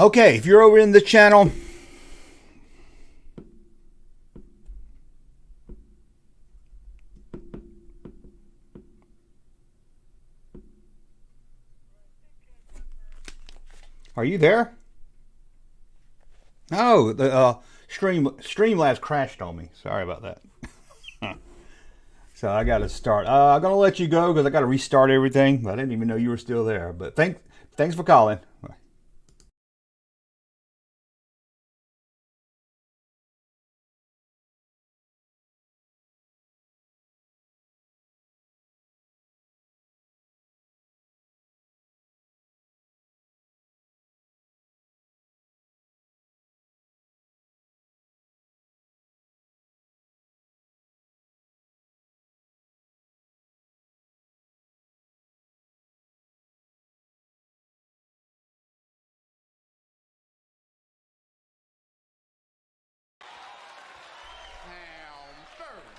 Okay, if you're over in the channel, are you there? Oh, the Streamlabs crashed on me. Sorry about that. So I got to start. I'm gonna let you go because I got to restart everything. I didn't even know you were still there. But thanks for calling.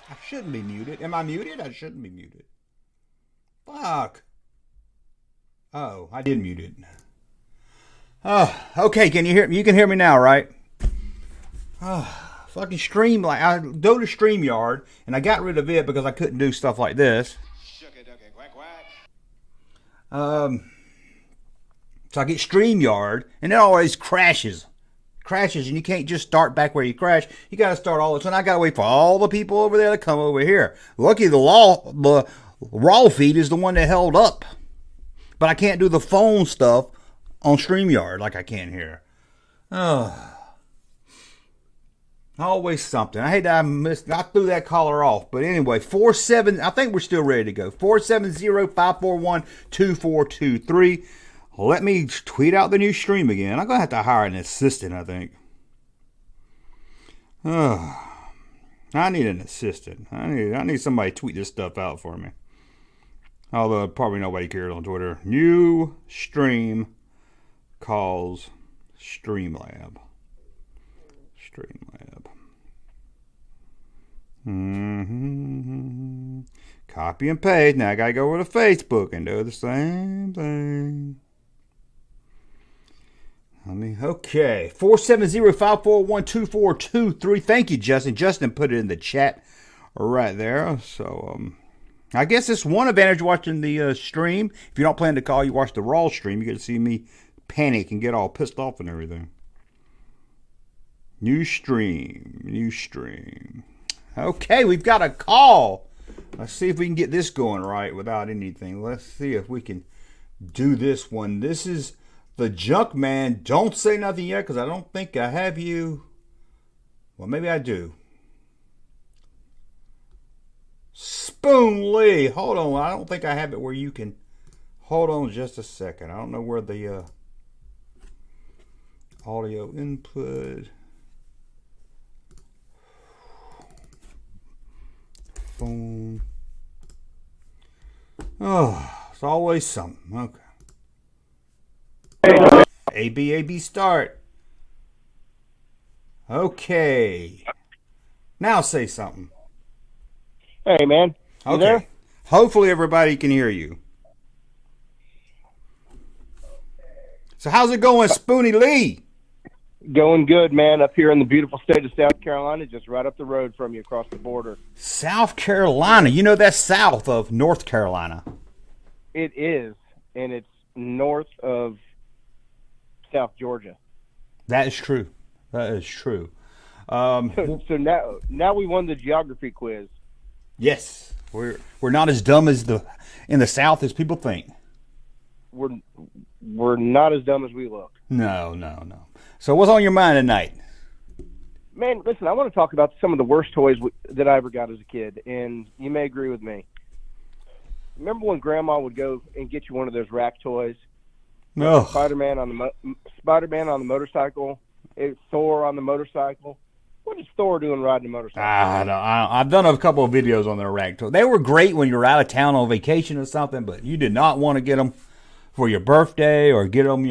I shouldn't be muted. Am I muted? I shouldn't be muted. Fuck. Oh, I did mute it. Oh, okay. Can you hear me? You can hear me now, right? Oh, fucking Streamlabs. I go to StreamYard and I got rid of it because I couldn't do stuff like this. So I get StreamYard and it always crashes. Crashes, and you can't just start back where you crash. You got to start all the time. I got to wait for all the people over there to come over here. Lucky the raw feed is the one that held up, but I can't do the phone stuff on StreamYard like I can here. Always something. I hate that I threw that caller off, but anyway, 47. I think we're still ready to go. 470-541-2423. Let me tweet out the new stream again. I'm going to have to hire an assistant, I think. I need an assistant. I need somebody to tweet this stuff out for me. Although probably nobody cares on Twitter. New stream calls Streamlab. Copy and paste. Now I got to go over to Facebook and do the same thing. Okay, 470-541-2423. Thank you, Justin. Justin put it in the chat right there. So, I guess it's one advantage watching the stream. If you don't plan to call, you watch the raw stream. You get to see me panic and get all pissed off and everything. New stream. Okay, we've got a call. Let's see if we can get this going right without anything. Let's see if we can do this one. This is the Junk Man. Don't say nothing yet because I don't think I have you. Well, maybe I do. Spoon Lee. Hold on. I don't think I have it where you can. Hold on just a second. I don't know where the audio input. Phone. Oh, it's always something. Okay. AB start. Okay. Now say something. Hey, man. You there? Hopefully everybody can hear you. So how's it going, Spoonie Lee? Going good, man. Up here in the beautiful state of South Carolina, just right up the road from you across the border. South Carolina. You know that's south of North Carolina. It is, and it's north of South Georgia. That is true. So now we won the geography quiz. Yes, we're not as dumb as in the South as people think. We're not as dumb as we look. No. So what's on your mind tonight? Man, listen, I want to talk about some of the worst toys that I ever got as a kid, and you may agree with me. Remember when Grandma would go and get you one of those rack toys? No. Spider-Man on the motorcycle. Thor on the motorcycle. What is Thor doing riding a motorcycle? I've done a couple of videos on their rack toys. They were great when you were out of town on vacation or something, but you did not want to get them for your birthday or get them,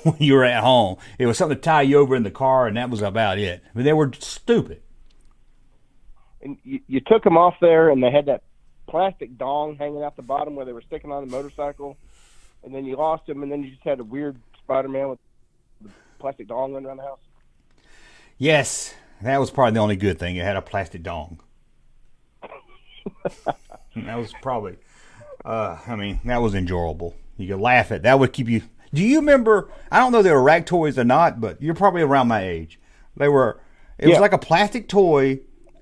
when you were at home. It was something to tie you over in the car, and that was about it. But they were stupid. And you took them off there, and they had that plastic dong hanging out the bottom where they were sticking on the motorcycle, and then you lost them, and then you just had a weird Spider-Man with plastic dong running around the house? Yes, that was probably the only good thing. It had a plastic dong. That was probably, that was enjoyable. You could laugh at that. Would keep you. Do you remember? I don't know if they were rack toys or not, but you're probably around my age. They were. It was like a plastic toy,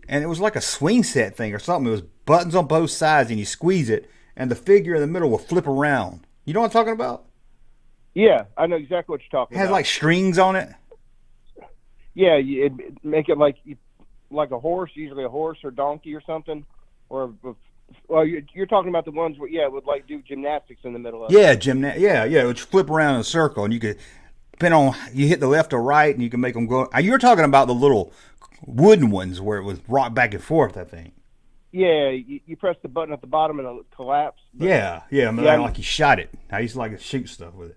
and it was like a swing set thing or something. It was buttons on both sides, and you squeeze it, and the figure in the middle will flip around. You know what I'm talking about? Yeah, I know exactly what you're talking It has about. like strings on it. Yeah, it make it like a horse, usually a horse or donkey or something, or well, you're talking about the ones where would like do gymnastics in the middle of it. Yeah, it would flip around in a circle, and you could depend on you hit the left or right, and you can make them go. You're talking about the little wooden ones where it would rock back and forth, I think. Yeah, you press the button at the bottom and it'll collapse. Yeah, like you shot it. I used to like to shoot stuff with it.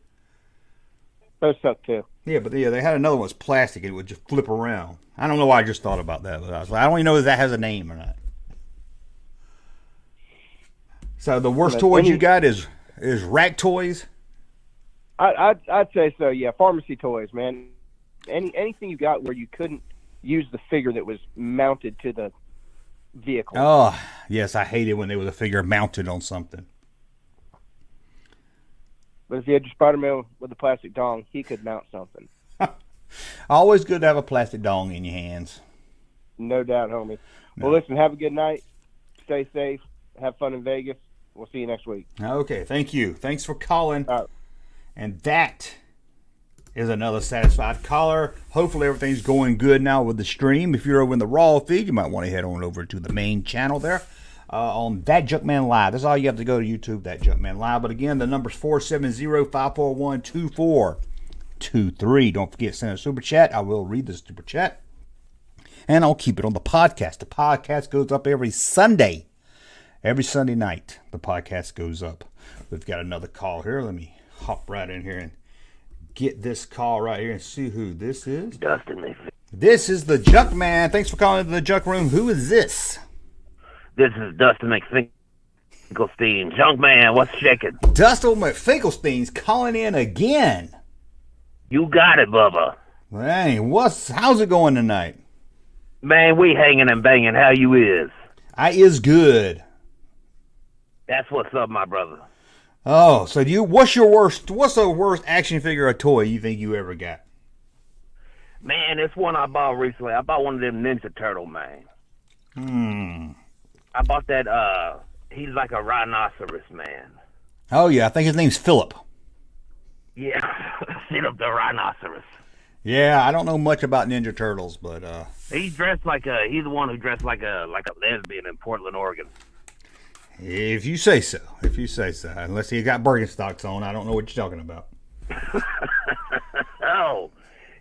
Those suck too. Yeah, but they had another one that's plastic. It would just flip around. I don't know why I just thought about that, but I was like, I don't even know if that has a name or not. So the worst toys you got is rack toys? I'd say so, yeah. Pharmacy toys, man. Anything you got where you couldn't use the figure that was mounted to the vehicle. Oh, yes, I hate it when there was a figure mounted on something. But if you had your Spider-Man with a plastic dong, he could mount something. Always good to have a plastic dong in your hands. No doubt, homie. Well, listen, have a good night. Stay safe. Have fun in Vegas. We'll see you next week. Okay, thank you. Thanks for calling. And that is another satisfied caller. Hopefully everything's going good now with the stream. If you're over in the raw feed, you might want to head on over to the main channel there on That Junkman Live. That's all you have to go to YouTube, That Junkman Live. But again, the number's 470-541-2423. Don't forget, send a super chat. I will read the super chat. And I'll keep it on the podcast. The podcast goes up every Sunday. Every Sunday night, the podcast goes up. We've got another call here. Let me hop right in here and get this call right here and see who this is. Dustin. This is the Junk Man. Thanks for calling into the Junk Room. Who is this? This is Dustin McFinkelstein. Junk Man, what's shaking? Dustin McFinkelstein's calling in again. You got it, Bubba. Dang, how's it going tonight? Man, we hanging and banging. How you is? I is good. That's what's up, my brother. Oh, so what's the worst action figure or toy you think you ever got? Man, it's one I bought recently. I bought one of them Ninja Turtle, man. I bought that, he's like a rhinoceros, man. Oh, yeah, I think his name's Philip. Yeah, Philip the rhinoceros. Yeah, I don't know much about Ninja Turtles, but he's dressed like he's the one who dressed like a lesbian in Portland, Oregon. If you say so. Unless he got Birkenstocks on, I don't know what you're talking about. Oh,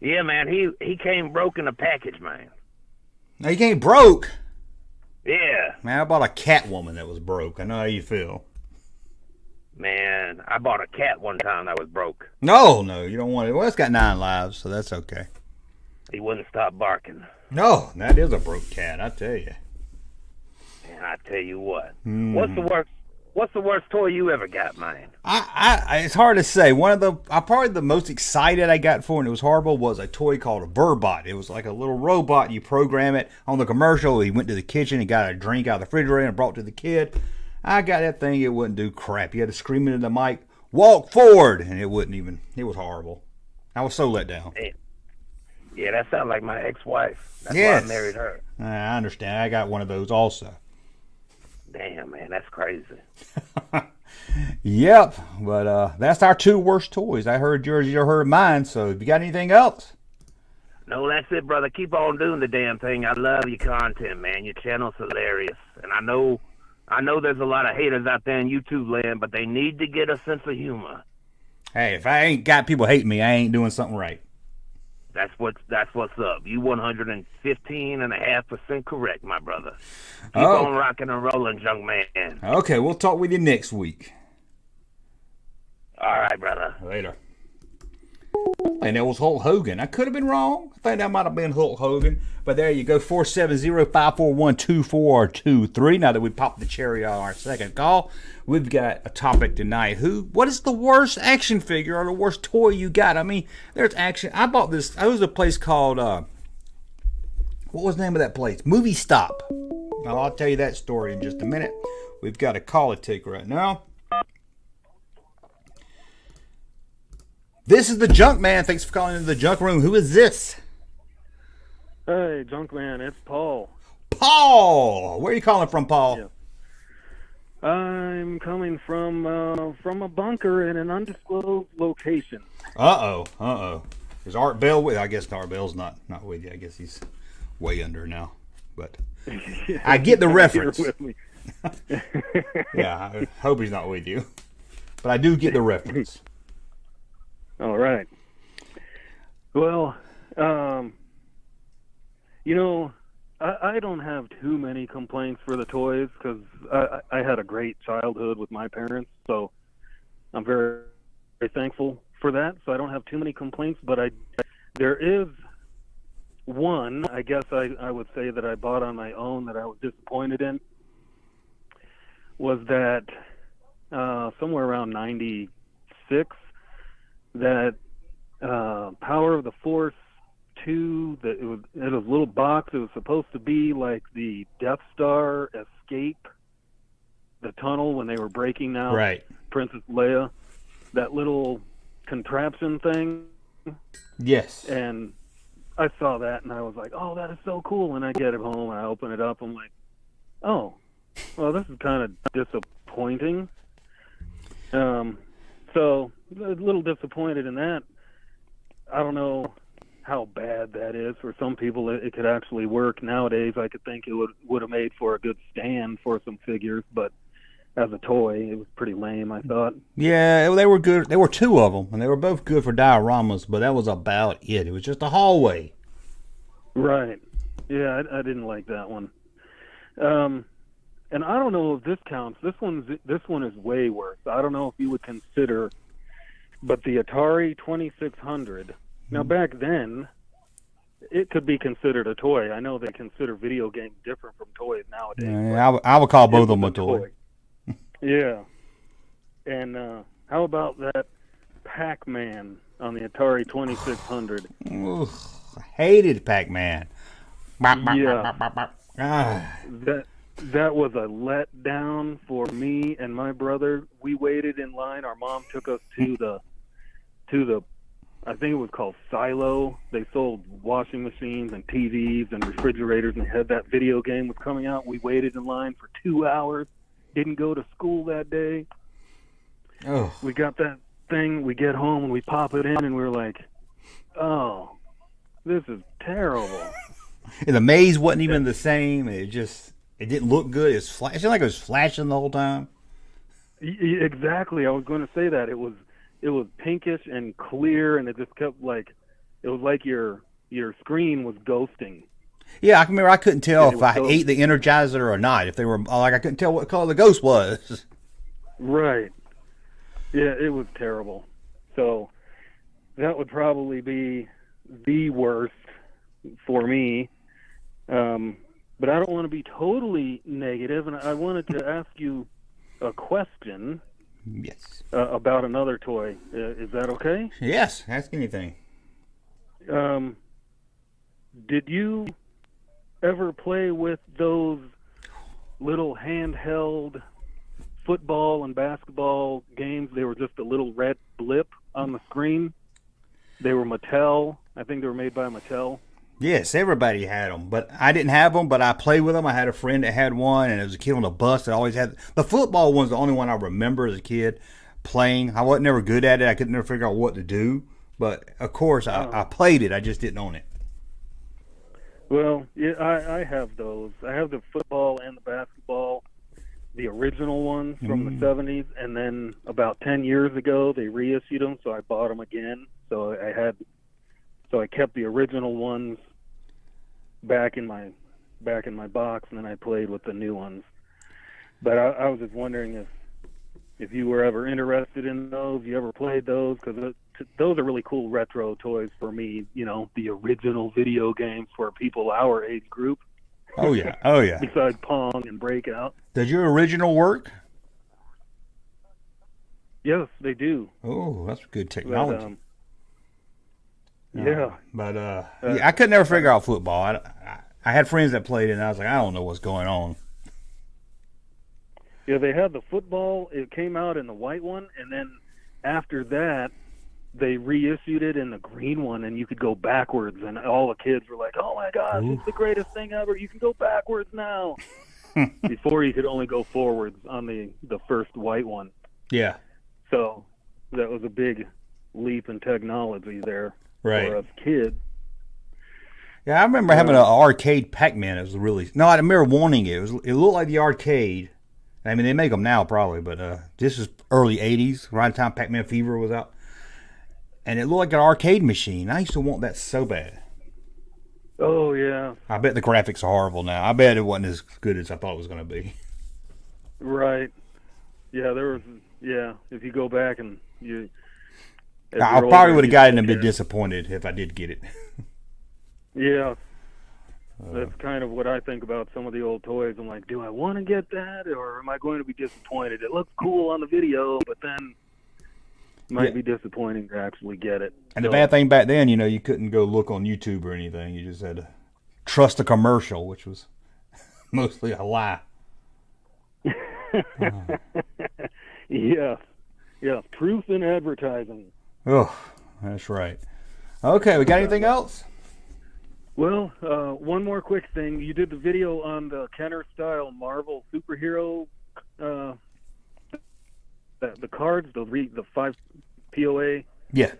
yeah, man. He came broke in the package, man. Now, he came broke? Yeah. Man, I bought a Catwoman that was broke. I know how you feel. Man, I bought a cat one time that was broke. No, you don't want it. Well, it's got 9 lives, so that's okay. He wouldn't stop barking. No, that is a broke cat, I tell you. And I tell you what, what's the worst toy you ever got, man? It's hard to say. Probably the most excited I got for, and it was horrible, was a toy called a Verbot. It was like a little robot. You program it on the commercial. He went to the kitchen and got a drink out of the refrigerator and brought it to the kid. I got that thing. It wouldn't do crap. You had to scream into the mic, "Walk forward," and it wouldn't even. It was horrible. I was so let down. Yeah, that sounds like my ex-wife. That's yes. why I married her. I understand. I got one of those also. Damn, man, that's crazy. Yep, but that's our 2 worst toys. I heard yours, you heard mine, so if you got anything else? No, that's it, brother. Keep on doing the damn thing. I love your content, man. Your channel's hilarious. And I know there's a lot of haters out there in YouTube land, but they need to get a sense of humor. Hey, if I ain't got people hating me, I ain't doing something right. That's what's up. You 115.5% correct, my brother. Keep on rocking and rolling, Junk Man. Okay, we'll talk with you next week. All right, brother. Later. And it was Hulk Hogan. I could have been wrong. I think that might have been Hulk Hogan. But there you go, 470-541-2423. Now that we popped the cherry on our second call, we've got a topic tonight. What is the worst action figure or the worst toy you got? I mean, there's action. I bought this. I was a place called, what was the name of that place? Movie Stop. Now, I'll tell you that story in just a minute. We've got a call to take right now. This is the Junk Man. Thanks for calling into the Junk Room. Who is this? Hey, Junkman, it's Paul. Paul! Where are you calling from, Paul? Yeah. I'm coming from a bunker in an undisclosed location. Uh-oh. Is Art Bell with you? I guess Art Bell's not with you. I guess he's way under now. But Yeah, I get the he's reference. here with me. Yeah, I hope he's not with you. But I do get the reference. All right. Well, I don't have too many complaints for the toys because I had a great childhood with my parents, so I'm very, very thankful for that. So I don't have too many complaints, but there is one, I guess I would say, that I bought on my own that I was disappointed in, was that somewhere around 96, that Power of the Force 2, that it was a little box. It was supposed to be like the Death Star escape, the tunnel when they were breaking out Right. Princess Leia, that little contraption thing. Yes. And I saw that and I was like, oh, that is so cool. And I get it home and I open it up. I'm like, oh, well, this is kind of disappointing. So a little disappointed in that. I don't know how bad that is. For some people, it could actually work. Nowadays, I could think it would have made for a good stand for some figures, but as a toy, it was pretty lame, I thought. Yeah, they were good. There were two of them, and they were both good for dioramas, but that was about it. It was just a hallway. Right. Yeah, I didn't like that one. And I don't know if this counts. This one is way worse. I don't know if you would consider, but the Atari 2600. Now back then, it could be considered a toy. I know they consider video games different from toys nowadays. I would call both of them a toy. Yeah. And how about that Pac-Man on the Atari 2600? Ugh, I hated Pac-Man. Yeah. Ah. That was a letdown for me and my brother. We waited in line. Our mom took us to the I think it was called Silo. They sold washing machines and TVs and refrigerators, and they had that video game was coming out. We waited in line for 2 hours. Didn't go to school that day. Oh. We got that thing. We get home and we pop it in, and we're like, "Oh, this is terrible." And the maze wasn't even the same. It didn't look good. It seemed like it was flashing the whole time. Exactly. I was going to say that it was pinkish and clear, and it just kept it was like your screen was ghosting. Yeah, I can remember. I couldn't tell if I ate the Energizer or not. If they were I couldn't tell what color the ghost was. Right. Yeah, it was terrible. So that would probably be the worst for me. But I don't want to be totally negative, and I wanted to ask you a question. Yes. About another toy. Is that okay? Yes. Ask anything. Did you ever play with those little handheld football and basketball games? They were just a little red blip on the screen. They were Mattel. I think they were made by Mattel. Yes, everybody had them, but I didn't have them, but I played with them. I had a friend that had one, and it was a kid on the bus that always had. The football one's the only one I remember as a kid playing. I wasn't never good at it. I could never figure out what to do, but of course I played it. I just didn't own it. Well, yeah, I have those. I have the football and the basketball, the original ones from the 70s, and then about 10 years ago they reissued them, so I bought them again. So I kept the original ones back in my box, and then I played with the new ones. But I was just wondering if you were ever interested in those, you ever played those, because those are really cool retro toys for me. You know, the original video games for people our age group. Oh yeah, oh yeah. Besides Pong and Breakout. Does your original work? Yes, they do. Oh, that's good technology. Yeah. But yeah, I could never figure out football. I had friends that played it, and I was like, I don't know what's going on. Yeah, they had the football. It came out in the white one, and then after that, they reissued it in the green one, and you could go backwards, and all the kids were like, oh my gosh, it's the greatest thing ever. You can go backwards now. Before you could only go forwards on the first white one. Yeah. So that was a big leap in technology there right. for us kids. Yeah, I remember having an arcade Pac-Man. It was really... No, I remember wanting it. It looked like the arcade. I mean, they make them now probably, but this is early 80s, right time Pac-Man Fever was out. And it looked like an arcade machine. I used to want that so bad. Oh, yeah. I bet the graphics are horrible now. I bet it wasn't as good as I thought it was going to be. Right. Yeah, there was... Yeah, if you go back and you... I probably would have gotten a bit disappointed if I did get it. Yeah. That's kind of what I think about some of the old toys. I'm like, do I want to get that, or am I going to be disappointed? It looks cool on the video, but then it might be disappointing to actually get it. And the bad thing back then, you couldn't go look on YouTube or anything. You just had to trust a commercial, which was mostly a lie. Yeah. Truth in advertising. Oh, that's right. Okay, we got anything else? Well, one more quick thing. You did the video on the Kenner-style Marvel superhero, the cards, the 5 POA. Yeah.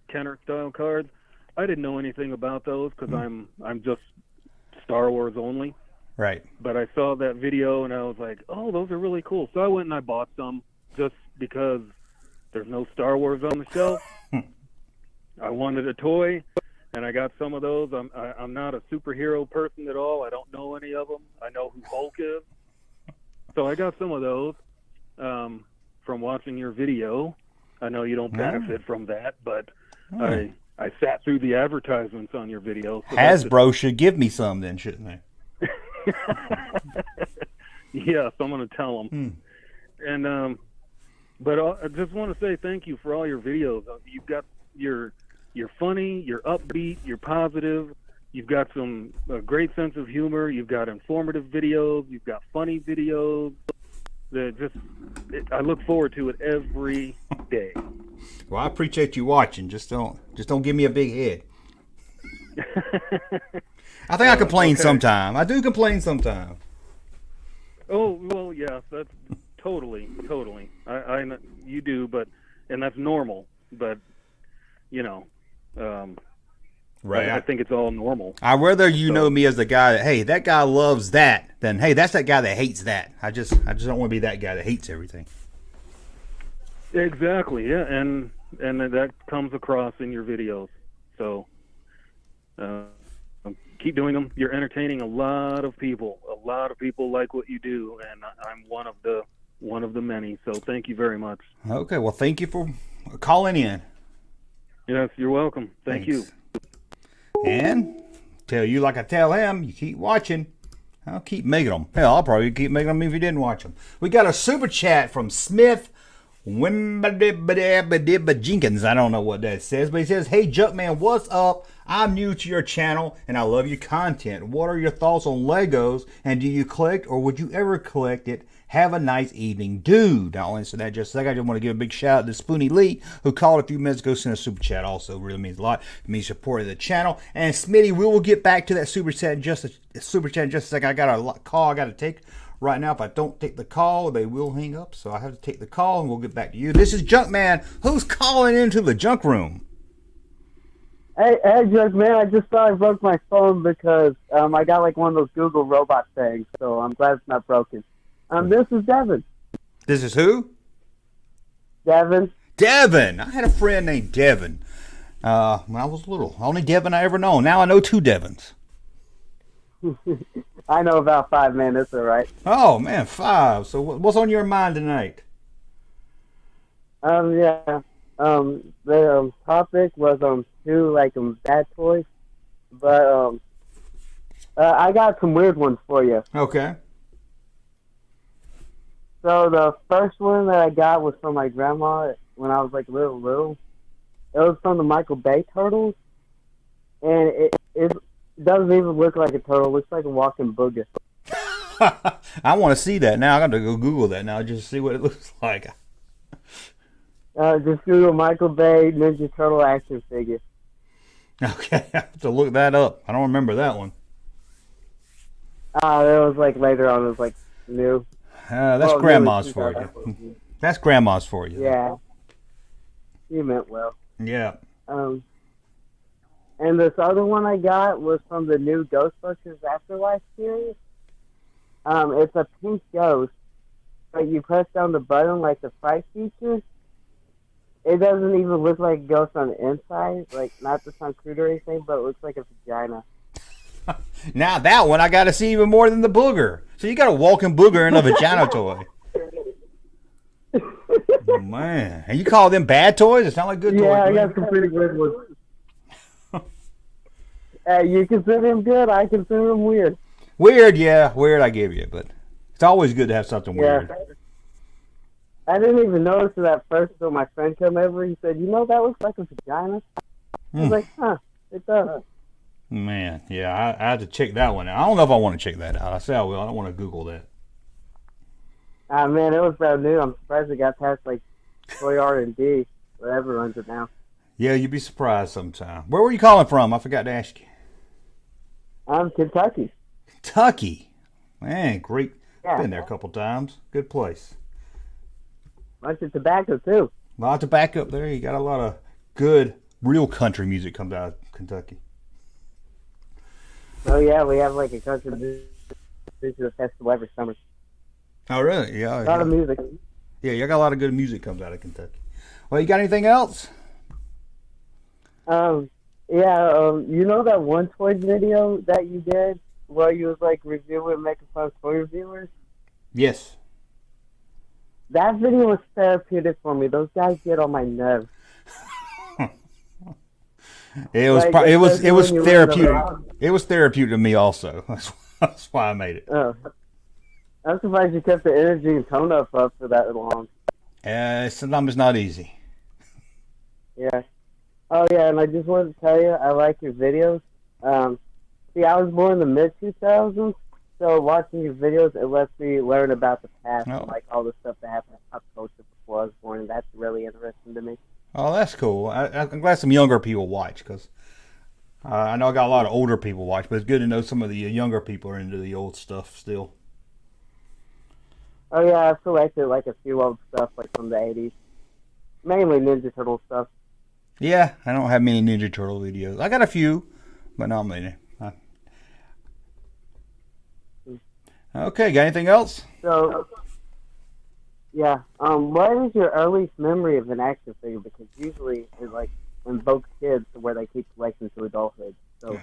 Kenner-style cards. I didn't know anything about those because I'm just Star Wars only. Right. But I saw that video and I was like, oh, those are really cool. So I went and I bought some just because there's no Star Wars on the shelf. I wanted a toy. And I got some of those. I'm not a superhero person at all. I don't know any of them. I know who Hulk is. So I got some of those from watching your video. I know you don't benefit from that, but I sat through the advertisements on your video. So Hasbro should give me some then, shouldn't they? Yeah, so I'm going to tell them. And but I just want to say thank you for all your videos. You've got You're funny, you're upbeat, you're positive, you've got some great sense of humor, you've got informative videos, you've got funny videos. I look forward to it every day. Well, I appreciate you watching. Just don't give me a big head. I think I complain sometime. I do complain sometime. Oh, well, yes, that's totally. I you do, and that's normal, but right. I think it's all normal. I'd rather know me as the guy that, hey, that guy loves that, than, hey, that's that guy that hates that. I just don't want to be that guy that hates everything. Exactly, yeah, and that comes across in your videos. So keep doing them. You're entertaining a lot of people. A lot of people like what you do, and I'm one of the many. So thank you very much. Okay, well, thank you for calling in. Yes, you're welcome. Thank you. And tell you like I tell him, you keep watching. I'll keep making them. Hell, I'll probably keep making them if you didn't watch them. We got a super chat from Smith Jenkins. I don't know what that says, but he says, hey, Junkman, what's up? I'm new to your channel, and I love your content. What are your thoughts on Legos, and do you collect, or would you ever collect it? Have a nice evening, dude. I'll answer that just a second. I just want to give a big shout out to Spoonie Lee, who called a few minutes ago, sent a super chat. Also, really means a lot. It means supporting the channel. And Smitty, we will get back to that super chat in just a second. I got a call I got to take right now. If I don't take the call, they will hang up. So I have to take the call, and we'll get back to you. This is Junkman. Who's calling into the junk room? Hey, Junkman. I just thought I broke my phone because I got like one of those Google robot things. So I'm glad it's not broken. This is Devin. This is who? Devin. Devin. I had a friend named Devin when I was little. Only Devin I ever known. Now I know 2 Devins. I know about 5, man. That's all right. Oh, man, 5. So what's on your mind tonight? Yeah. The topic was two like bad toys, but I got some weird ones for you. Okay. So the first one that I got was from my grandma when I was like little. It was from the Michael Bay turtles, and it doesn't even look like a turtle. It looks like a walking booger. I want to see that now. I got to go Google that now just to see what it looks like. Just Google Michael Bay Ninja Turtle action figure. Okay, I have to look that up. I don't remember that one. It was like later on. It was like new. That's Oh, grandma's really, for 2000. you. That's grandma's for you. Yeah. You meant well. Yeah. And this other one I got was from the new Ghostbusters Afterlife series. It's a pink ghost, but you press down the button like the fright feature. It doesn't even look like a ghost on the inside, like not to sound crude or anything, but it looks like a vagina. Now that one I got to see even more than the booger. So you got a walking booger and a vagina toy. Oh, man, and you call them bad toys? It's not like good toys. Yeah, I man. got some pretty weird ones. You consider them good, I consider them weird. Weird, yeah, weird. I give you, but it's always good to have something weird. Yeah. I didn't even notice it at first until my friend came over. He said, "You know, that looks like a vagina." I was like, "Huh, it does." Man, yeah, I have to check that one out. I don't know if I want to check that out. I say I will. I don't want to Google that. Ah, man, it was brand new. I'm surprised it got past like Toy R&D, whatever runs it now. Yeah, you'd be surprised sometime. Where were you calling from? I forgot to ask you. I'm Kentucky. Kentucky. Man, great. Yeah. Been there a couple times. Good place. Bunch of tobacco too. Lot to back up there. You got a lot of good, real country music comes out of Kentucky. Oh yeah, we have like a country music festival every summer. Oh, really? Yeah. A lot of music. Yeah, you got a lot of good music comes out of Kentucky. Well, you got anything else? You know that one toys video that you did where you was like reviewing, making fun of toy reviewers? Yes. That video was therapeutic for me. Those guys get on my nerves. It was Like, it was especially when you run therapeutic. around. It was therapeutic to me also. That's why I made it. I'm surprised you kept the energy and tone up for that long. Sometimes it's not easy. Yeah. Oh yeah, and I just wanted to tell you, I like your videos. See, I was born in the mid 2000s, so watching your videos it lets me learn about the past and like all the stuff that happened in pop culture before I was born, and that's really interesting to me. Oh, that's cool. I'm glad some younger people watch because I know I got a lot of older people watch, but it's good to know some of the younger people are into the old stuff still. Oh yeah, I've selected like a few old stuff like from the 80s, mainly Ninja Turtle stuff. Yeah, I don't have many Ninja Turtle videos. I got a few, but not many. Okay, got anything else? So, yeah. What is your earliest memory of an action figure? Because usually it like invokes kids to where they keep collecting to adulthood. So,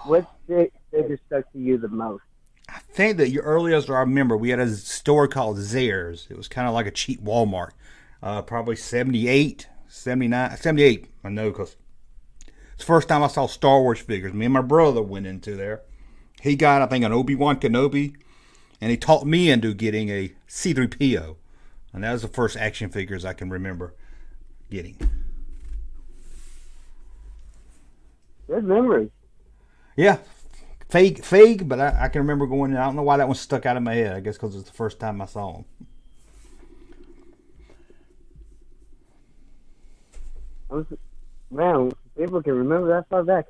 what figure stuck to you the most? I think that your earliest I remember, we had a store called Zayre's. It was kind of like a cheap Walmart. Probably 78, 79, 78, I know, because it's the first time I saw Star Wars figures. Me and my brother went into there. He got, I think, an Obi-Wan Kenobi, and he taught me into getting a C-3PO. And that was the first action figures I can remember getting. Good memory. Yeah, fake, but I can remember going, I don't know why that one stuck out of my head. I guess because it's the first time I saw them. Man, people can remember that far back.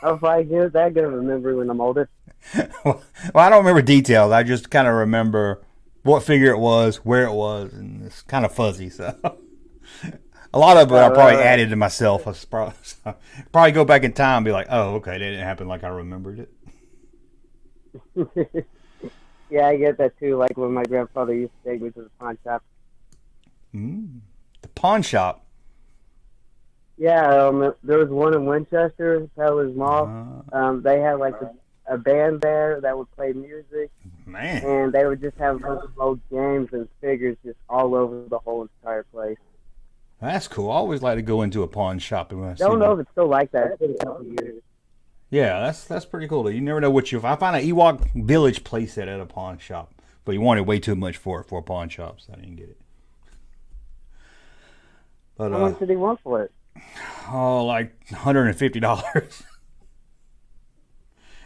I'll probably get that good of a memory when I'm older. Well, I don't remember details. I just kind of remember what figure it was, where it was, and it's kind of fuzzy. So a lot of it I probably added to myself. Probably go back in time and be like, oh, okay, that didn't happen like I remembered it. Yeah, I get that too. Like when my grandfather used to take me to the pawn shop. The pawn shop. Yeah, there was one in Winchester, Peddler's Mall. They had like a band there that would play music. Man. And they would just have a bunch of old games and figures just all over the whole entire place. That's cool. I always like to go into a pawn shop and when I see Don't know one. if it's still like that. It's been a couple years. Yeah, that's pretty cool. You never know what you. If I find an Ewok Village playset at a pawn shop, but you wanted way too much for it for a pawn shop, so I didn't get it. But How much did he want for it? like $150.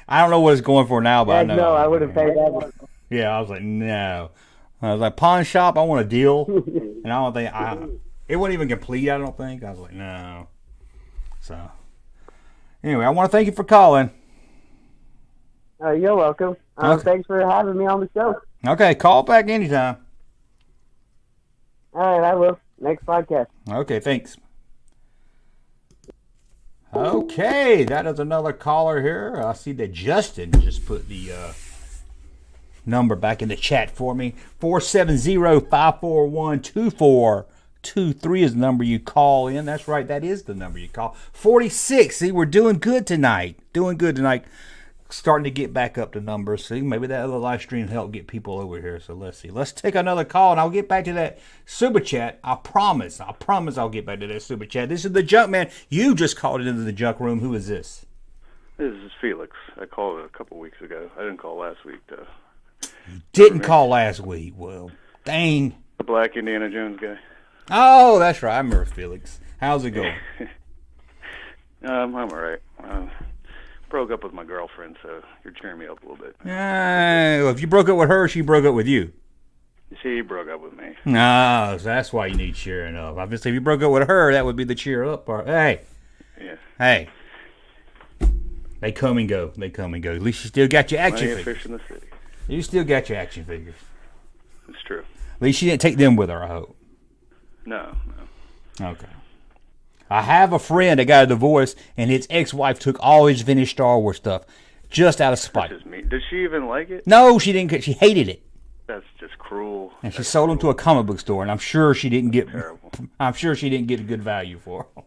I don't know what it's going for now, but I know. No, I would have paid that one. Yeah, I was like, no. I was like, pawn shop, I want a deal. And I don't think, it wasn't even complete, I don't think. I was like, no. So, anyway, I want to thank you for calling. You're welcome. Okay. Thanks for having me on the show. Okay, call back anytime. All right, I will. Next podcast. Okay, thanks. Okay, that is another caller here. I see that Justin just put the number back in the chat for me. 470-541-2423 is the number you call in. That's right, that is the number you call. 46. See, we're doing good tonight. Starting to get back up to numbers. See, maybe that other live stream helped get people over here. So let's see. Let's take another call, and I'll get back to that super chat. I promise I'll get back to that super chat. This is the Junk Man. You just called it into the junk room. Who is this? This is Felix. I called a couple weeks ago. I didn't call last week, though. Didn't call last week. Well, dang. The black Indiana Jones guy. Oh, that's right. I remember Felix. How's it going? I'm all right. Broke up with my girlfriend, so you're cheering me up a little bit. If you broke up with her, she broke up with you. She broke up with me. No, so that's why you need cheering up. Obviously, if you broke up with her, that would be the cheer up part. Hey. Yeah. Hey. They come and go. At least you still got your action Plenty of figures. fish in the city. You still got your action figures. It's true. At least she didn't take them with her, I hope. No. Okay. I have a friend that got a divorce, and his ex-wife took all his vintage Star Wars stuff just out of spite. That's just me. Does she even like it? No, she didn't. She hated it, That's just cruel. and she sold them to a comic book store. And I'm sure she didn't get. Terrible. I'm sure she didn't get a good value for them.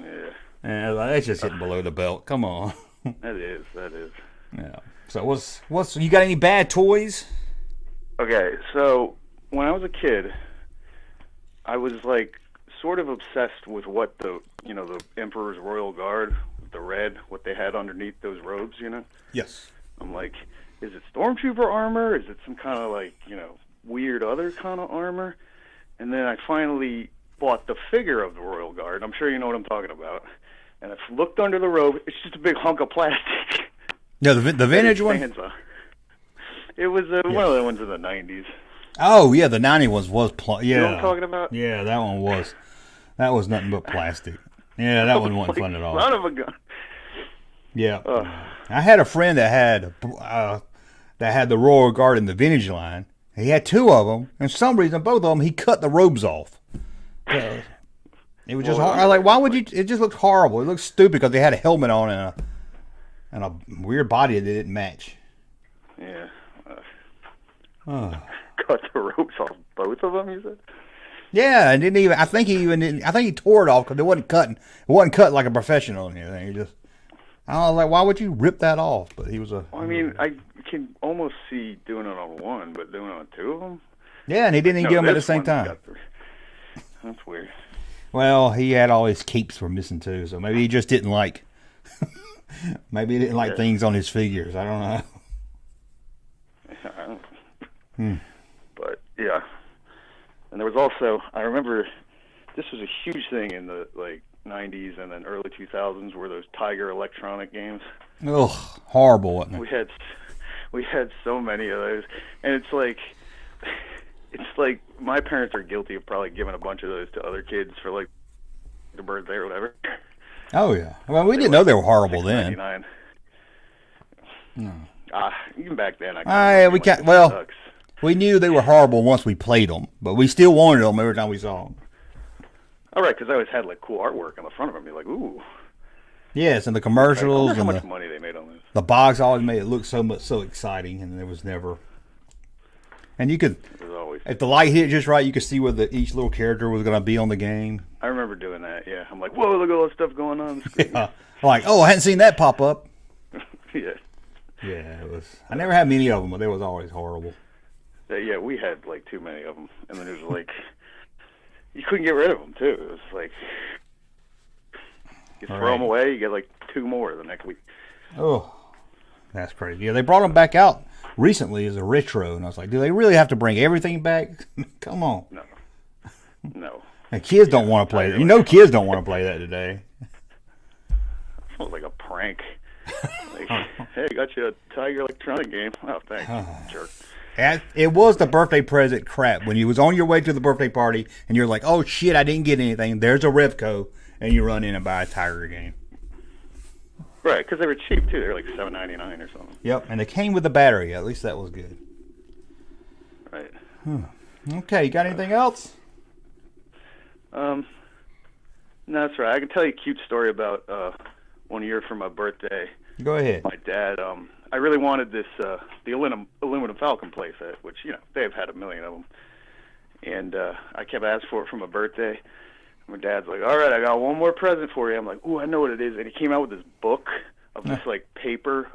Yeah. And that's just hitting below the belt. Come on. That is. Yeah. So what's you got any bad toys? Okay, so when I was a kid, I was like sort of obsessed with what the Emperor's Royal Guard, the red, what they had underneath those robes, Yes. I'm like, is it stormtrooper armor? Is it some kind of like, weird other kind of armor? And then I finally bought the figure of the Royal Guard. I'm sure you know what I'm talking about. And I looked under the robe. It's just a big hunk of plastic. No, the vintage one. It was one of the ones in the 90s. Oh yeah, the 90 ones was yeah. You know what I'm talking about? Yeah, that one was. That was nothing but plastic. Yeah, that one wasn't fun at all. Son of a gun. Yeah, I had a friend that had the Royal Guard in the vintage line. He had two of them, and for some reason, both of them, he cut the robes off. It was just hard. I was like, why would you? It just looked horrible. It looked stupid because they had a helmet on and a weird body that didn't match. Yeah. Oh. Cut the ropes off both of them, you said? Yeah, and didn't even. I think he tore it off because it wasn't cutting. It wasn't cut like a professional and everything. He just. I was like, why would you rip that off? But he was a. Well, I mean, I can almost see doing it on one, but doing it on two of them. Yeah, and he didn't even get them at the same time. That's weird. Well, he had all his capes were missing too, so maybe he just didn't like. Maybe he didn't like things on his figures. I don't know. I don't know. But yeah, and there was also, I remember this was a huge thing in the 90s and then early 2000s were those Tiger Electronic games. Ugh, horrible, wasn't it? We had so many of those, and it's like my parents are guilty of probably giving a bunch of those to other kids for like their birthday or whatever. Oh yeah, well we didn't know they were horrible then. No. Even back then, we knew they were horrible once we played them, but we still wanted them every time we saw them. All right, because I always had like cool artwork on the front of them. You're like, ooh. Yes, and the commercials how and much money they made on this. The box always made it look so exciting, and there was never. And you could, if the light hit just right, you could see where each little character was going to be on the game. I remember doing that. Yeah, I'm like, whoa, look at all this stuff going on. Yeah. Like, I hadn't seen that pop up. Yeah. Yeah, it was. I never had many of them, but they was always horrible. Yeah, we had like too many of them, and then it was like, you couldn't get rid of them too. It was like you throw them away, you get like 2 more the next week. Oh, that's crazy. Yeah, they brought them back out recently as a retro, and I was like, do they really have to bring everything back? Come on. No. And kids don't want to play that. You know, kids don't want to play that today. It was like a prank. Like, hey, I got you a Tiger Electronic game. Oh, thanks, jerk. It was the birthday present crap. When you was on your way to the birthday party, and you're like, oh, shit, I didn't get anything. There's a Revco, and you run in and buy a Tiger game. Right, because they were cheap, too. They were like $7.99 or something. Yep, and they came with a battery. At least that was good. Right. Okay, you got anything else? No, that's right. I can tell you a cute story about 1 year for my birthday. Go ahead. My dad, I really wanted this, the aluminum Falcon playset, which, you know, they've had a million of them. And I kept asking for it for my birthday. My dad's like, all right, I got one more present for you. I'm like, ooh, I know what it is. And he came out with this book of this, like, paper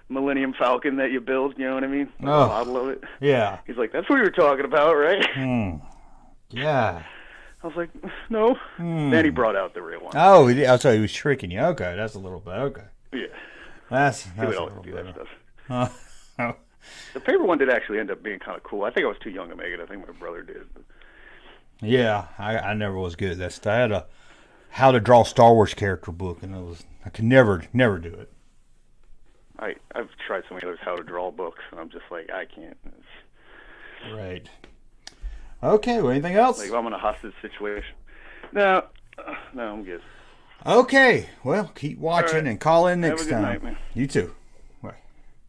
Millennium Falcon that you build, you know what I mean? Like a model of it. Yeah. He's like, that's what you were talking about, right? Yeah. I was like, no. Then he brought out the real one. Oh, so he was tricking you. Okay, that's a little bit. Okay. Yeah. That's He would a always little do that better. stuff. The paper one did actually end up being kind of cool. I think I was too young to make it. I think my brother did. But. Yeah, I never was good at that stuff. I had a How to Draw Star Wars character book, and I could never do it. I've tried so many others how to draw books, and I'm just like, I can't. Right. Okay, well, anything else? Like, if I'm in a hostage situation. No, I'm good. Okay, well, keep watching and call in next Have a good time. night, man. You too. Right.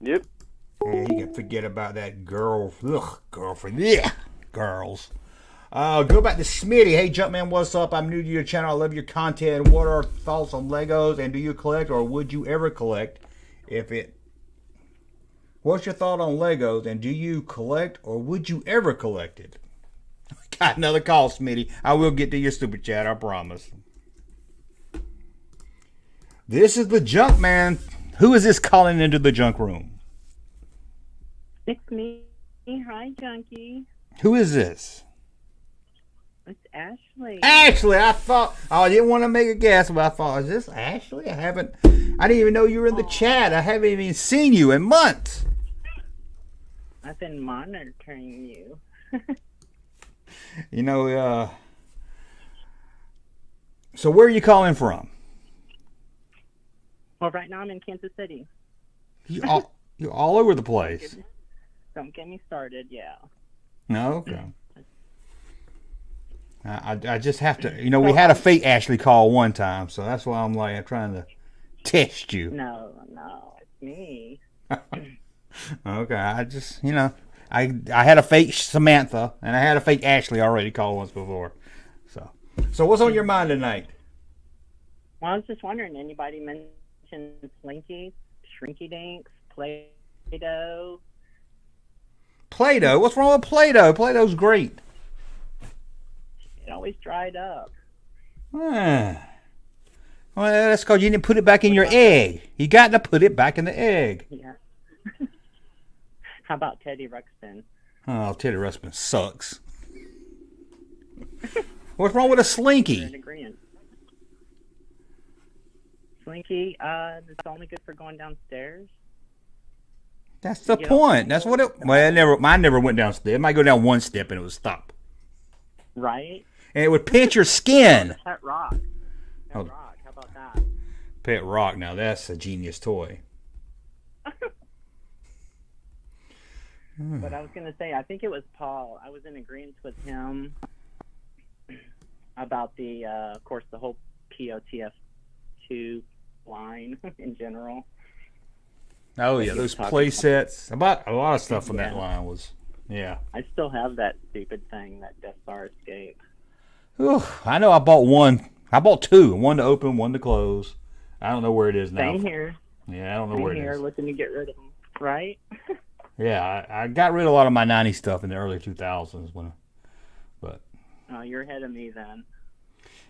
Yep. Yeah, you can forget about that girlfriend. Yeah, girls. Go back to Smitty. Hey, Jumpman, what's up? I'm new to your channel. I love your content. What are thoughts on Legos? And do you collect, or would you ever collect What's your thought on Legos? And do you collect, or would you ever collect it? Got another call, Smitty. I will get to your super chat, I promise. This is the Junk Man. Who is this calling into the junk room? It's me. Hi, Junkie. Who is this? It's Ashley. Ashley, I didn't want to make a guess, but I thought, is this Ashley? I didn't even know you were in the chat. I haven't even seen you in months. I've been monitoring you. You know, so where are you calling from? Well, right now I'm in Kansas City. You're all over the place. Don't get me started, yeah. No, okay. I just have to, we had a fake Ashley call one time, so that's why I'm trying to test you. No, it's me. Okay, I just, I had a fake Samantha, and I had a fake Ashley already call once before. So what's on your mind tonight? Well, I was just wondering, anybody mention Slinky, Shrinky Dinks, Play-Doh? Play-Doh? What's wrong with Play-Doh? Play-Doh's great. It always dried up. Well, that's because you didn't put it back in your egg. You got to put it back in the egg. Yeah. How about Teddy Ruxpin? Oh, Teddy Ruxpin sucks. What's wrong with a We're Slinky? in agreement. Slinky, it's only good for going downstairs. That's the point. That's what it. Well, mine never went downstairs. It might go down one step and it would stop. Right? And it would pinch your skin. Pet Rock. Pet Rock. How about that? Pet Rock. Now that's a genius toy. But I was going to say, I think it was Paul. I was in agreement with him about the, of course, the whole POTF2 line in general. Oh, yeah, those play sets. About a lot of stuff from that line was, yeah. I still have that stupid thing, that Death Star Escape. Ooh, I know I bought one. I bought two. One to open, one to close. I don't know where it is now. Same here. Yeah, I don't know where it is. Looking to get rid of them, right? Yeah, I got rid of a lot of my 90s stuff in the early 2000s. But Oh, you're ahead of me then.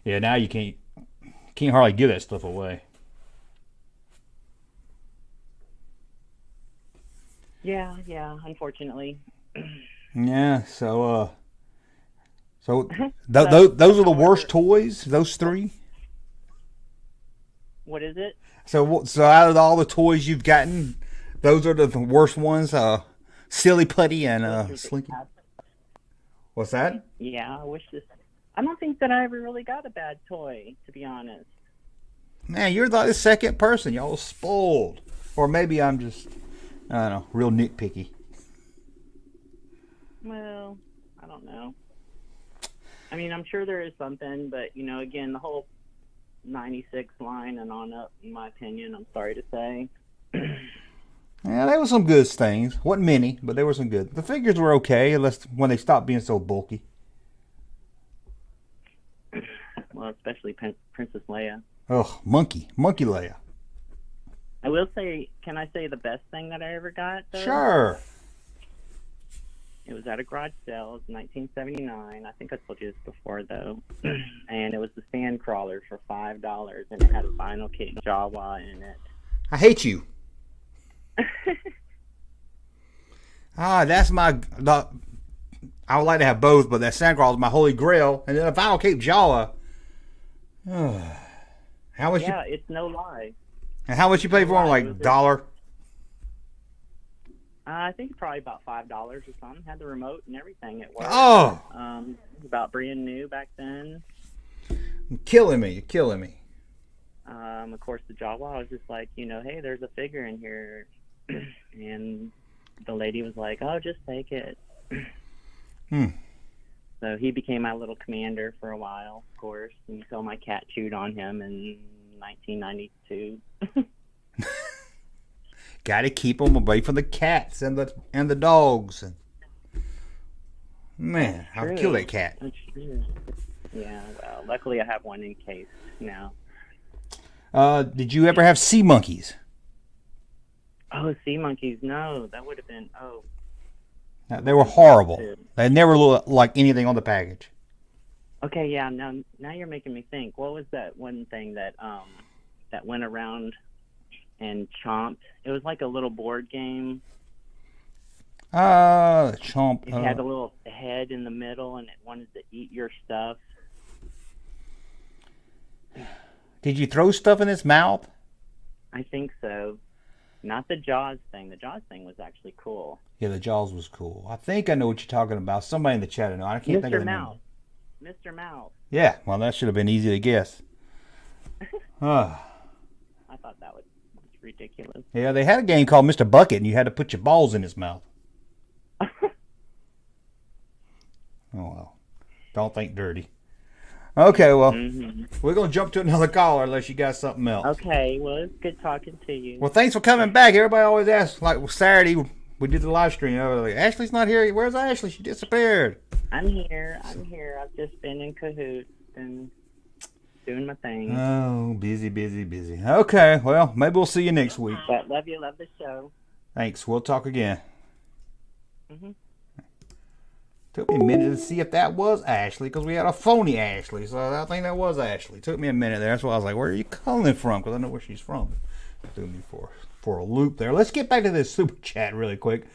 yeah, now you can't hardly give that stuff away. Yeah, unfortunately. Yeah, so So So, those are the however, worst toys. Those three. What is it? So out of all the toys you've gotten, those are the worst ones. Silly Putty and Those are the Slinky. cats. What's that? Yeah, I wish this. I don't think that I ever really got a bad toy, to be honest. Man, you're the second person. Y'all spoiled. Or maybe I'm just, I don't know, real nitpicky. Well, I don't know. I mean, I'm sure there is something, but again, the whole 96 line and on up, in my opinion, I'm sorry to say. Yeah, there were some good things. Wasn't many, but there were some good. The figures were okay, unless when they stopped being so bulky. Well, especially Princess Leia. Oh, Monkey Leia. I will say, can I say the best thing that I ever got, though? Sure. It was at a garage sale. It was 1979. I think I told you this before, though. And it was the Sand Crawler for $5, and it had a Vinyl Kid Jawa in it. I hate you. That's my. I would like to have both, but that Sandcrawler is my holy grail. And then a Vinyl Cape Jawa. How much? Yeah, it's no lie. And how much you pay for them? Like $1? I think probably about $5 or something. Had the remote and everything. It worked. Oh, It was about brand new back then. you're killing me. You're killing me. Of course, the Jawa, I was just like, hey, there's a figure in here. And the lady was like, oh, just take it. So he became my little commander for a while, of course, until my cat chewed on him in 1992. Got to keep them away from the cats and the dogs. And man, I'll kill that cat. That's true. Yeah, well, luckily I have one encased now. Did you ever have sea monkeys? Oh, sea monkeys? No, that would have been. Oh, They were horrible. They never looked like anything on the package. okay. Yeah. Now you're making me think. What was that one thing that went around and chomped? It was like a little board game. Chomp. It had a little head in the middle, and it wanted to eat your stuff. Did you throw stuff in its mouth? I think so. Not the Jaws thing. The Jaws thing was actually cool. Yeah, the Jaws was cool. I think I know what you're talking about. Somebody in the chat, I know. I can't think of Mr. the Mouse. name. Mr. Mouse. Yeah, well, that should have been easy to guess. I thought that was ridiculous. Yeah, they had a game called Mr. Bucket, and you had to put your balls in his mouth. Oh, well. Don't think dirty. Okay, well, we're going to jump to another caller unless you got something else. Okay, well, it's good talking to you. Well, thanks for coming back. Everybody always asks, like Saturday, we did the live stream. I was like, Ashley's not here. Where's Ashley? She disappeared. I'm here. I've just been in cahoots and doing my thing. Oh, busy. Okay, well, maybe we'll see you next week. But love you. Love the show. Thanks. We'll talk again. Took me a minute to see if that was Ashley, because we had a phony Ashley. So I think that was Ashley. Took me a minute there. That's why I was like, where are you calling from? Because I know where she's from. Threw me for a loop there. Let's get back to this super chat really quick.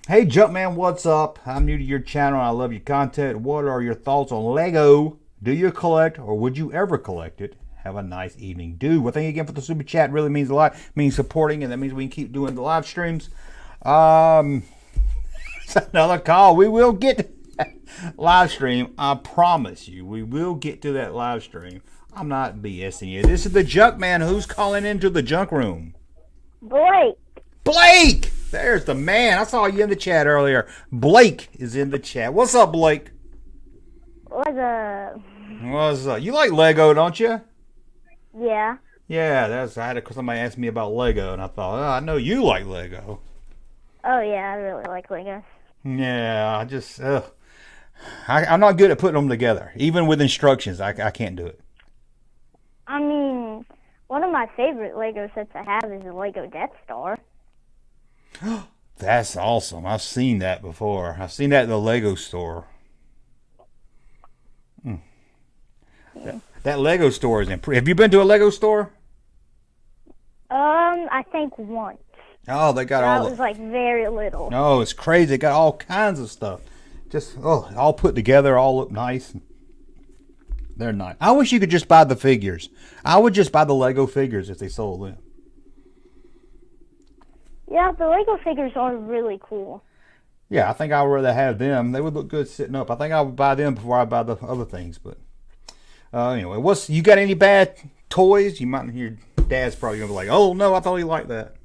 Hey, Jumpman, what's up? I'm new to your channel. I love your content. What are your thoughts on Lego? Do you collect, or would you ever collect it? Have a nice evening, dude. Well, thank you again for the super chat. Really means a lot. It means supporting, and that means we can keep doing the live streams. It's another call. We will get to that live stream. I promise you, we will get to that live stream. I'm not BSing you. This is the Junk Man. Who's calling into the junk room? Blake! There's the man. I saw you in the chat earlier. Blake is in the chat. What's up, Blake? What's up? What's up? You like Lego, don't you? Yeah. Yeah, I had somebody ask me about Lego, and I thought, I know you like Lego. Oh, yeah, I really like Legos. Yeah, I'm not good at putting them together. Even with instructions, I can't do it. I mean, one of my favorite Lego sets I have is the Lego Death Star. That's awesome. I've seen that before. I've seen that in the Lego store. That Lego store is have you been to a Lego store? I think once. Oh, they got I all was like very little. No, it's crazy. They got all kinds of stuff. Just all put together, all look nice. They're nice. I wish you could just buy the figures. I would just buy the Lego figures if they sold them. Yeah, the Lego figures are really cool. Yeah, I think I would rather have them. They would look good sitting up. I think I would buy them before I buy the other things. But anyway, you got any bad toys? You might hear Dad's probably gonna be like, "Oh no, I thought he liked that."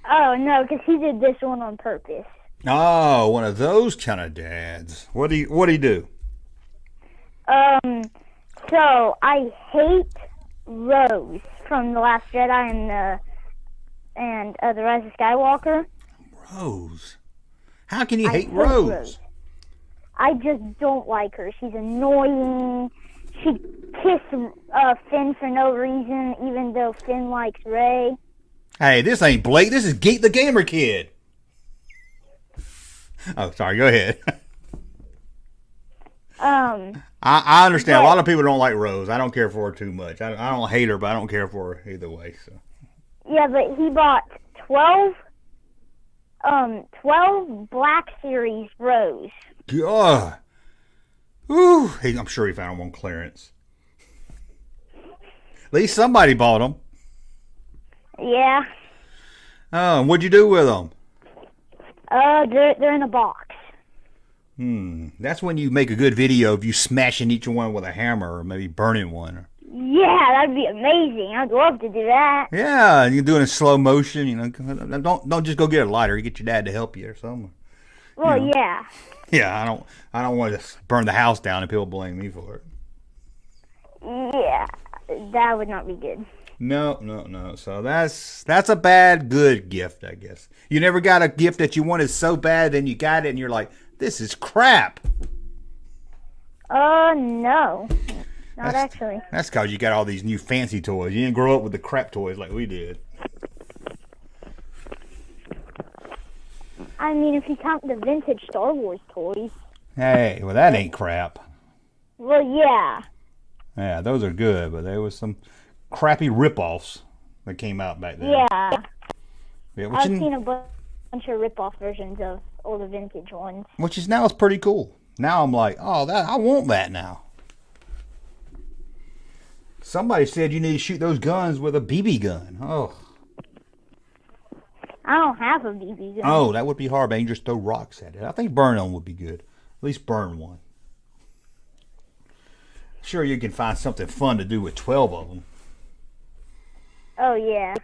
Oh no, because he did this one on purpose. Oh, one of those kind of dads. What do you do? So I hate Rose from The Last Jedi and The Rise of Skywalker. Rose? How can you hate hate Rose? I just don't like her. She's annoying. She kissed Finn for no reason, even though Finn likes Rey. Hey, this ain't Blake. This is Geek the Gamer Kid. Oh, sorry. Go ahead. I understand. A lot of people don't like Rose. I don't care for her too much. I don't hate her, but I don't care for her either way. So. Yeah, but he bought 12 Black Series Rose. God. Ooh, I'm sure he found them on clearance. At least somebody bought them. Yeah. Oh, and what'd you do with them? They're in a box. That's when you make a good video of you smashing each one with a hammer or maybe burning one. Yeah, that'd be amazing. I'd love to do that. Yeah, you do it in slow motion. You know, don't just go get a lighter. You get your dad to help you or something. Well, you know. yeah. Yeah, I don't want to burn the house down and people blame me for it. Yeah, that would not be good. No. So that's a bad good gift, I guess. You never got a gift that you wanted so bad, then you got it and you're like, this is crap. No. Not actually. That's because you got all these new fancy toys. You didn't grow up with the crap toys like we did. I mean, if you count the vintage Star Wars toys. Hey, well, that ain't crap. Well, yeah. Yeah, those are good, but there was some crappy rip-offs that came out back then. Yeah. I've seen a bunch of rip-off versions of all the vintage ones. Which is now it's pretty cool. Now I'm like, oh, I want that now. Somebody said you need to shoot those guns with a BB gun. Oh. I don't have a BB gun. Oh, that would be hard, man. You just throw rocks at it. I think burn them would be good. At least burn one. Sure, you can find something fun to do with 12 of them. Oh, yeah.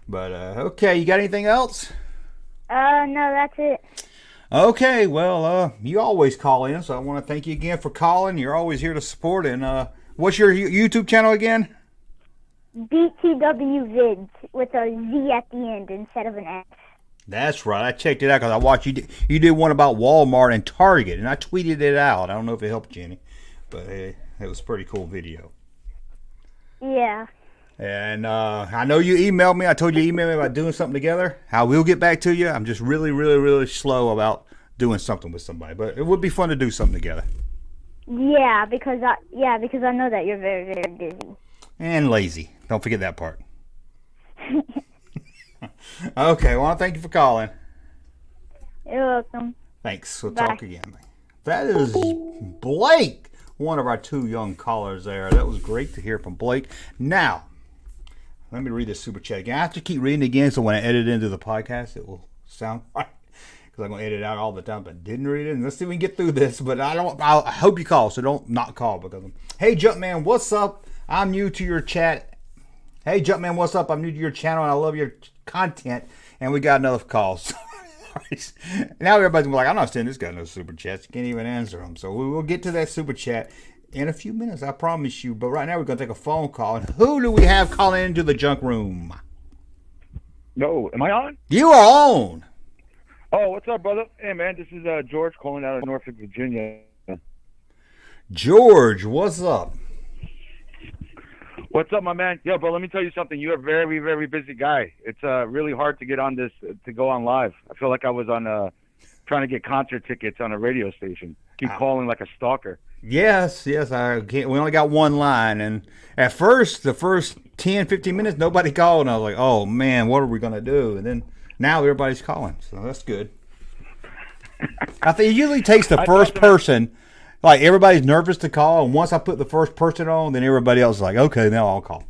But, okay, you got anything else? No, that's it. Okay, well, you always call in, so I want to thank you again for calling. You're always here to support. And what's your YouTube channel again? BTW Vids with a Z at the end instead of an S. That's right. I checked it out because I watched you did one about Walmart and Target, and I tweeted it out. I don't know if it helped you any, but it was a pretty cool video. Yeah. And I know you emailed me. I told you to email me about doing something together. I will get back to you. I'm just really, really, really slow about doing something with somebody, but it would be fun to do something together. Yeah, because I know that you're very, very busy. And lazy. Don't forget that part. Okay, well, thank you for calling. You're welcome. Thanks. We'll Bye. talk again. That is Blake, one of our two young callers there. That was great to hear from Blake. Now, let me read this super chat again. I have to keep reading it again so when I edit it into the podcast, it will sound right. Because I'm going to edit it out all the time, but didn't read it. And let's see if we can get through this. But I hope you call, so don't not call. Because hey, Jumpman, what's up? I'm new to your chat. Hey, Jumpman, what's up? I'm new to your channel, and I love your content. And we got another call. Now everybody's gonna be like, I'm not sending this guy no super chats. You can't even answer them. So we will get to that super chat in a few minutes, I promise you. But right now we're gonna take a phone call. And who do we have calling into the junk room? No, am I on? You are on. Oh, what's up, brother? Hey, man, this is George calling out of Norfolk, Virginia. George, what's up? What's up, my man? Yo, bro, let me tell you something. You're a very, very busy guy. It's really hard to get on this, to go on live. I feel like I was on trying to get concert tickets on a radio station. Keep calling like a stalker. Yes, I can't. We only got one line. And at first, the first 10, 15 minutes, nobody called. And I was like, oh, man, what are we going to do? And then Now everybody's calling, so that's good. I think it usually takes the first person. Like, everybody's nervous to call, and once I put the first person on, then everybody else is like, okay, now I'll call.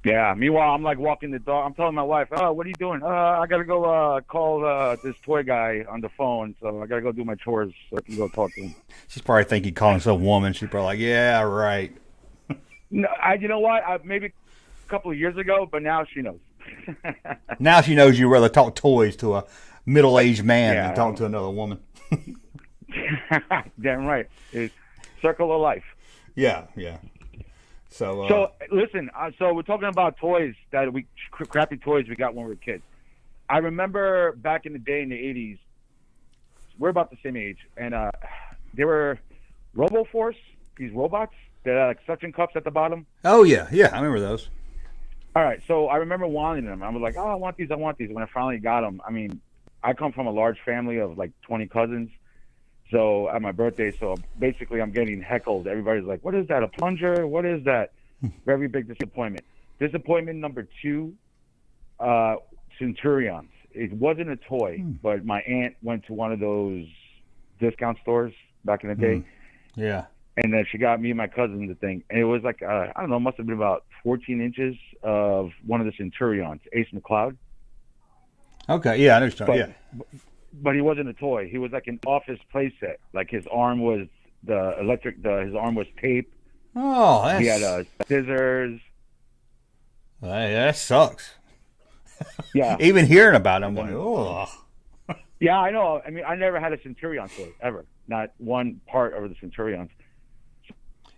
Yeah. Meanwhile, I'm like walking the dog. I'm telling my wife, "Oh, what are you doing? I gotta go call this toy guy on the phone. So I gotta go do my chores so I can go talk to him." She's probably thinking calling some woman. She's probably like, yeah, right. No, you know what? Maybe a couple of years ago, but now she knows. Now she knows you'd rather talk toys to a middle-aged man than talk to another woman. Damn right. It's circle of life. Yeah. So listen. So we're talking about toys that crappy toys we got when we were kids. I remember back in the day in the '80s. We're about the same age, and there were RoboForce, these robots that had like suction cups at the bottom. Oh yeah, I remember those. All right, so I remember wanting them. I was like, "Oh, I want these. When I finally got them, I mean, I come from a large family of like 20 cousins. So at my birthday, so basically I'm getting heckled. Everybody's like, "What is that? A plunger? What is that?" Very big disappointment. Disappointment number 2, Centurions. It wasn't a toy, but my aunt went to one of those discount stores back in the day. Yeah. And then she got me and my cousin the thing. And it was like, I don't know, it must have been about 14 inches of one of the Centurions, Ace McCloud. Okay, yeah, I understand. But he wasn't a toy. He was like an office playset. Like his arm was his arm was tape. Oh, he had scissors. Hey, that sucks. Yeah. Even hearing about him, I'm like, oh. Yeah, I know. I mean, I never had a Centurion toy ever. Not one part of the Centurions.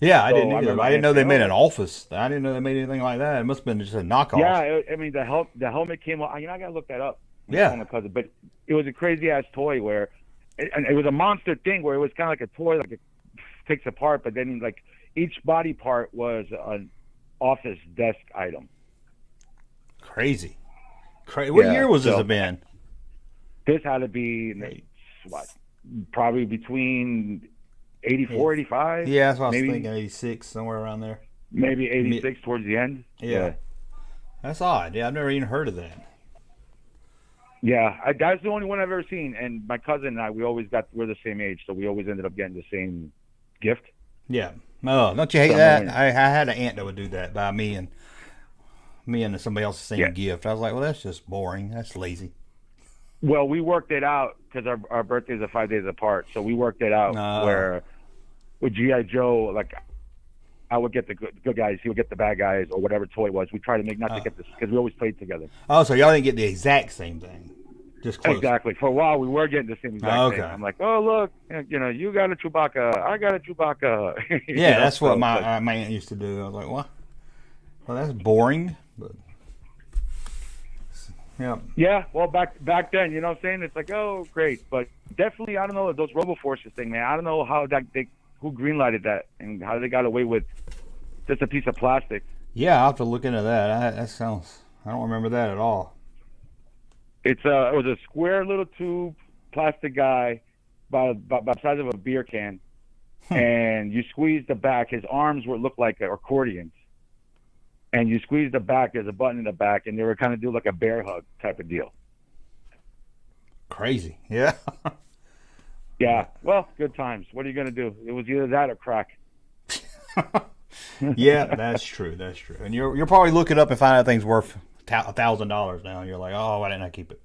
Yeah, I didn't either. I didn't know they made an office. I didn't know they made anything like that. It must have been just a knockoff. Yeah, I mean, the helmet came off. I gotta look that up. Yeah. My cousin, but it was a crazy ass toy where, and it was a monster thing where it was kind of like a toy, like it takes apart, but then like each body part was an office desk item. Crazy. What year was this so, have been? This had to be probably between 84, 85. Yeah, that's what I was thinking. 86, somewhere around there. Maybe 86 towards the end. Yeah. That's odd. Yeah, I've never even heard of that. Yeah, that's the only one I've ever seen. And my cousin and I, we're the same age, so we always ended up getting the same gift. Yeah. Oh, don't you hate that? I had an aunt that would do that by me and somebody else the same gift. I was like, well, that's just boring. That's lazy. Well, we worked it out because our birthdays are 5 days apart. So we worked it out where with G.I. Joe, like I would get the good guys, he would get the bad guys, or whatever toy it was. We tried to make not to get this because we always played together. Oh, so y'all didn't get the exact same thing, just close. Exactly. For a while, we were getting the same exact thing. I'm like, oh look, you got a Chewbacca, I got a Chewbacca. Yeah, that's what my aunt used to do. I was like, what? Well, that's boring, but. Yeah. Yeah, well, back then, you know what I'm saying? It's like, oh, great. But definitely, I don't know, those RoboForces thing, man. I don't know how who greenlighted that and how they got away with just a piece of plastic. Yeah, I'll have to look into that. I don't remember that at all. It was a square little tube plastic guy about the size of a beer can. And you squeeze the back. His arms looked like accordions. And you squeeze the back, there's a button in the back, and they were kind of do like a bear hug type of deal. Crazy. Yeah. Yeah. Well, good times. What are you going to do? It was either that or crack. Yeah, that's true. That's true. And you're probably looking up and find out things worth $1,000 now, and you're like, oh, why didn't I keep it?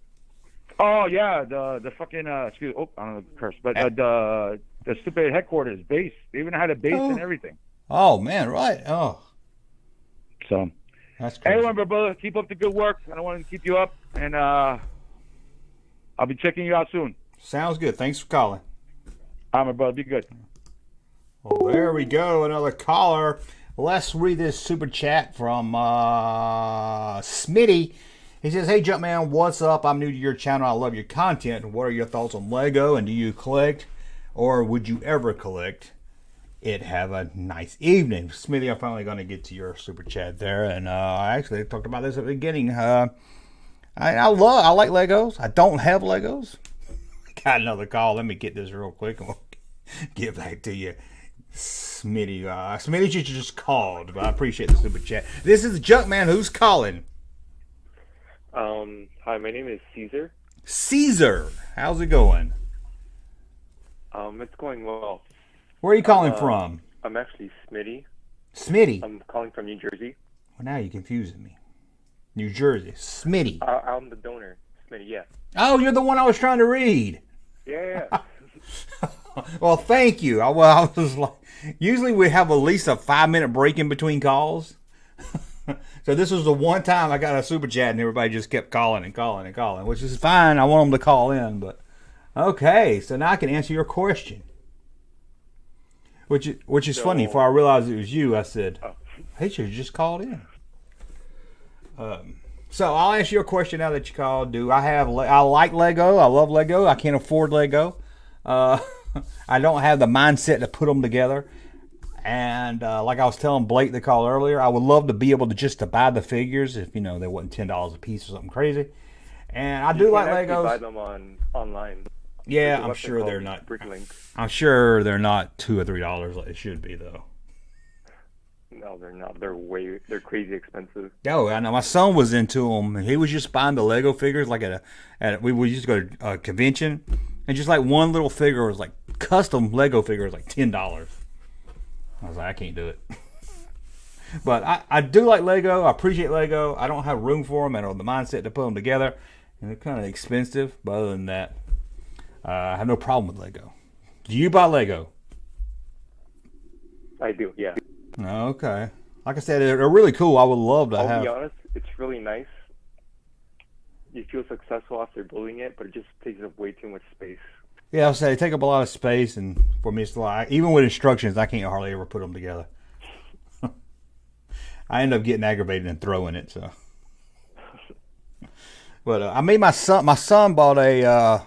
Oh, yeah. The fucking, I don't know the curse, but the stupid headquarters base. They even had a base and everything. Oh, man, right. Oh. So, that's crazy. Anyway, my brother, keep up the good work. I don't want to keep you up, and I'll be checking you out soon. Sounds good. Thanks for calling. All right, my brother. Be good. Well, there we go. Another caller. Let's read this super chat from Smitty. He says, hey, Jumpman, what's up? I'm new to your channel. I love your content. What are your thoughts on Lego, and do you collect, or would you ever collect it? Have a nice evening. Smithy, I'm finally going to get to your super chat there. And I actually talked about this at the beginning. I like Legos. I don't have Legos. Got another call. Let me get this real quick and we'll get back to you. Smitty. Smitty just called, but I appreciate the super chat. This is Junkman. Who's calling? Hi, my name is Caesar. Caesar, how's it going? It's going well. Where are you calling from? I'm actually Smitty. Smitty? I'm calling from New Jersey. Well, now you're confusing me. New Jersey. Smitty. I'm the donor. Smitty, yeah. Oh, you're the one I was trying to read. Yeah. Well, thank you. I was like, usually we have at least a 5-minute break in between calls. So this was the one time I got a super chat and everybody just kept calling and calling and calling, which is fine. I want them to call in, but okay. So now I can answer your question, which is funny. Before I realized it was you, I said, "Hey, should have just called in." So I'll ask you a question now that you called. I like Lego. I love Lego. I can't afford Lego. I don't have the mindset to put them together. And like I was telling Blake the call earlier, I would love to be able to buy the figures if they wasn't $10 a piece or something crazy. And I do like Legos. Buy them online. Yeah, I'm sure they're not. I'm sure they're not $2 or $3 like they should be though. No, they're not. They're crazy expensive. Oh, I know. My son was into them, and he was just buying the Lego figures like we used to go to a convention, and just like one little figure was like custom Lego figure was like $10. I was like, I can't do it. But I do like Lego. I appreciate Lego. I don't have room for them. I don't have the mindset to put them together. And they're kind of expensive. But other than that, I have no problem with Lego. Do you buy Lego? I do, yeah. Okay. Like I said, they're really cool. I would love to have. I'll be honest, it's really nice. You feel successful after building it, but it just takes up way too much space. Yeah, I'll say they take up a lot of space, and for me, it's like even with instructions, I can't hardly ever put them together. I end up getting aggravated and throwing it. So, but I made my son bought a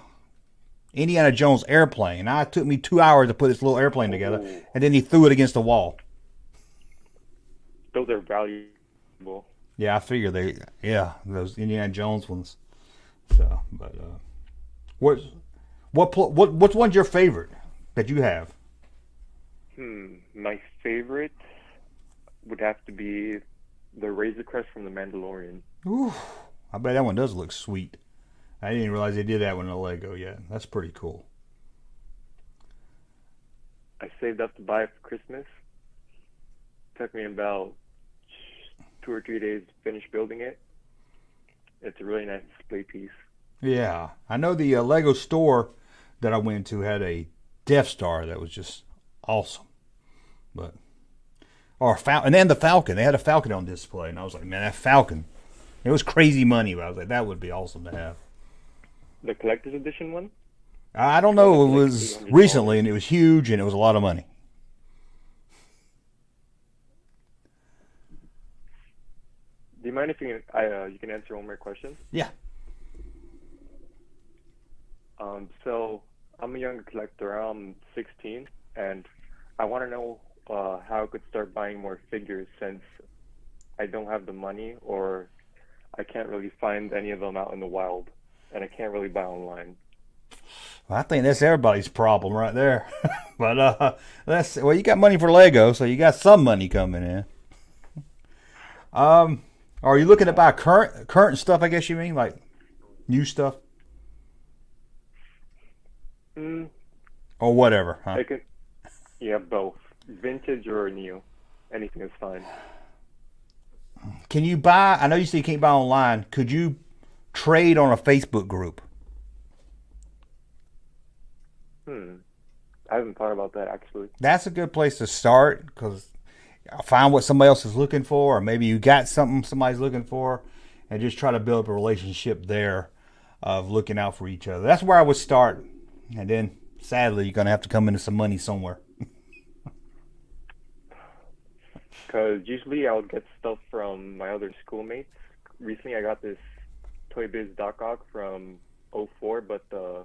Indiana Jones airplane. It took me 2 hours to put this little airplane together, and then he threw it against the wall. Those are valuable. Yeah, I figure those Indiana Jones ones. So, but which one's your favorite that you have? My favorite would have to be the Razor Crest from The Mandalorian. Ooh, I bet that one does look sweet. I didn't realize they did that one in a Lego yet. That's pretty cool. I saved up to buy it for Christmas. Took me about 2 or 3 days to finish building it. It's a really nice display piece. Yeah, I know the Lego store that I went to had a Death Star that was just awesome. And then the Falcon. They had a Falcon on display, and I was like, man, that Falcon. It was crazy money, but I was like, that would be awesome to have. The collector's edition one? I don't know. It was recently, and it was huge, and it was a lot of money. Do you mind if you can answer one more question? Yeah. So I'm a younger collector. I'm 16, and I want to know how I could start buying more figures since I don't have the money, or I can't really find any of them out in the wild, and I can't really buy online. Well, I think that's everybody's problem right there. But you got money for Lego, so you got some money coming in. Are you looking to buy current stuff? I guess you mean like new stuff, or whatever. Huh? Yeah, both vintage or new. Anything is fine. Can you buy? I know you say you can't buy online. Could you trade on a Facebook group? I haven't thought about that actually. That's a good place to start because find what somebody else is looking for, or maybe you got something somebody's looking for, and just try to build up a relationship there of looking out for each other. That's where I would start, and then sadly you're gonna have to come into some money somewhere. Because usually I would get stuff from my other schoolmates. Recently I got this Toy Biz Doc Ock from 04, but the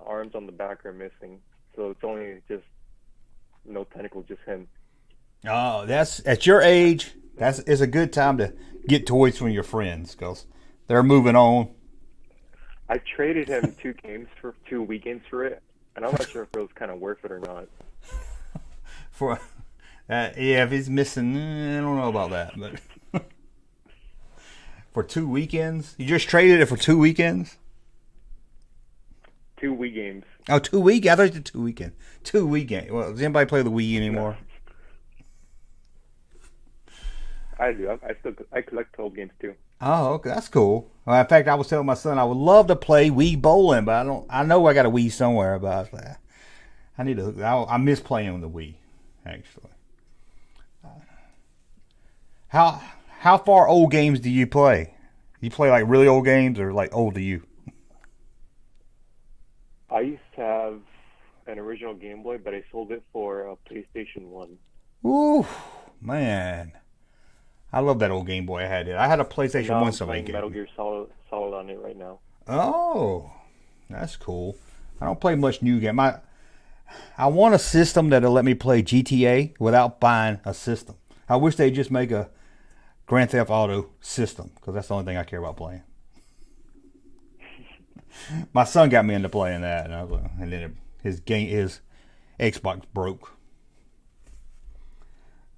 arms on the back are missing. So it's only just no tentacle, just him. Oh, that's at your age. It's a good time to get toys from your friends because they're moving on. I traded him 2 weekends for it, and I'm not sure if it was kind of worth it or not. Yeah, if he's missing, I don't know about that, but For 2 weekends? You just traded it for 2 weekends? 2 Wii games. Oh, 2 week? I thought you did 2 weekend. 2 weekend. Well, does anybody play the Wii anymore? I do. I collect 12 games too. Oh, okay, that's cool. Well, in fact, I was telling my son I would love to play Wii bowling, but I know I got a Wii somewhere, but I was like, I need to. I miss playing on the Wii, actually. How far old games do you play? You play like really old games, or like old to you? I used to have an original Game Boy, but I sold it for a PlayStation 1. Ooh, man. I love that old Game Boy I had it. I had a PlayStation Now 1 I'm somebody playing gave Metal me. Gear Solid on it right now. Oh, that's cool. I don't play much new game. I want a system that'll let me play GTA without buying a system. I wish they'd just make a Grand Theft Auto system, because that's the only thing I care about playing. My son got me into playing that, and then his Xbox broke.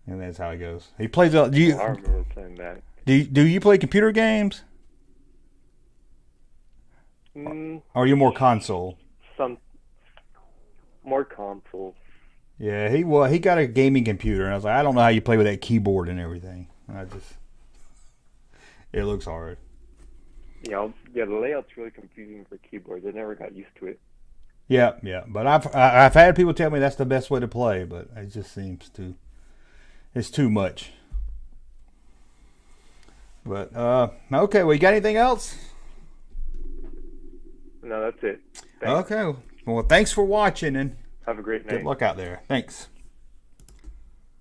And that's how it goes. He plays. I remember playing that. Do you play computer games? Or are you more console? Some more console. Yeah, he got a gaming computer, and I was like, I don't know how you play with that keyboard and everything. It looks hard. Yeah, the layout's really confusing for keyboards. I never got used to it. Yeah, but I've had people tell me that's the best way to play, but it just seems it's too much. But okay, well, you got anything else? No, that's it. Thanks. Okay, well, thanks for watching, and Have a great night. good luck out there. Thanks.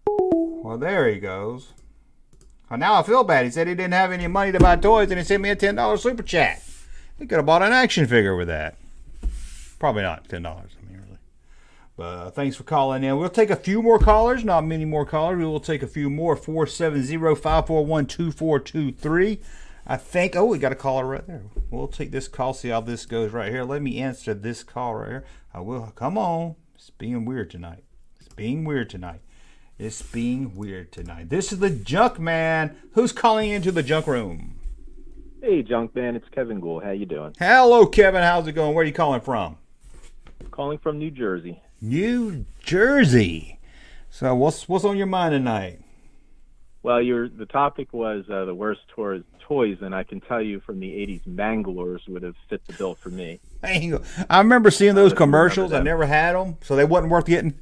Well, there he goes. Well, now I feel bad. He said he didn't have any money to buy toys, and he sent me a $10 super chat. He could have bought an action figure with that. Probably not $10. I mean, really. But thanks for calling in. We'll take a few more callers. Not many more callers. We will take a few more. 470-541-2423. I think. Oh, we got a caller right there. We'll take this call. See how this goes right here. Let me answer this call right here. I will. Come on. It's being weird tonight. It's being weird tonight. This is the Junk Man. Who's calling into the junk room? Hey, Junk Man. It's Kevin Gould. How you doing? Hello, Kevin. How's it going? Where are you calling from? Calling from New Jersey. New Jersey. So what's on your mind tonight? Well, the topic was the worst toys, and I can tell you from the 80s, Manglers would have fit the bill for me. I remember seeing those commercials. I never had them, so they wasn't worth getting.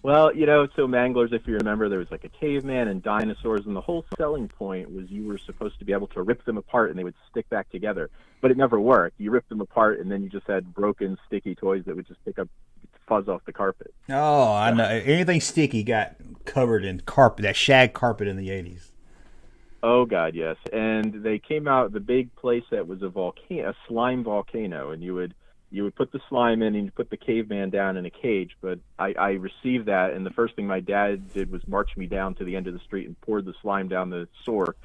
Well, so Manglers, if you remember, there was like a caveman and dinosaurs, and the whole selling point was you were supposed to be able to rip them apart and they would stick back together. But it never worked. You ripped them apart, and then you just had broken, sticky toys that would just pick up fuzz off the carpet. Oh, I know. Anything sticky got covered in carpet, that shag carpet in the 80s. Oh, God, yes. And they came out, the big playset was a slime volcano, and you would put the slime in and you put the caveman down in a cage. But I received that, and the first thing my dad did was march me down to the end of the street and poured the slime down the sewer.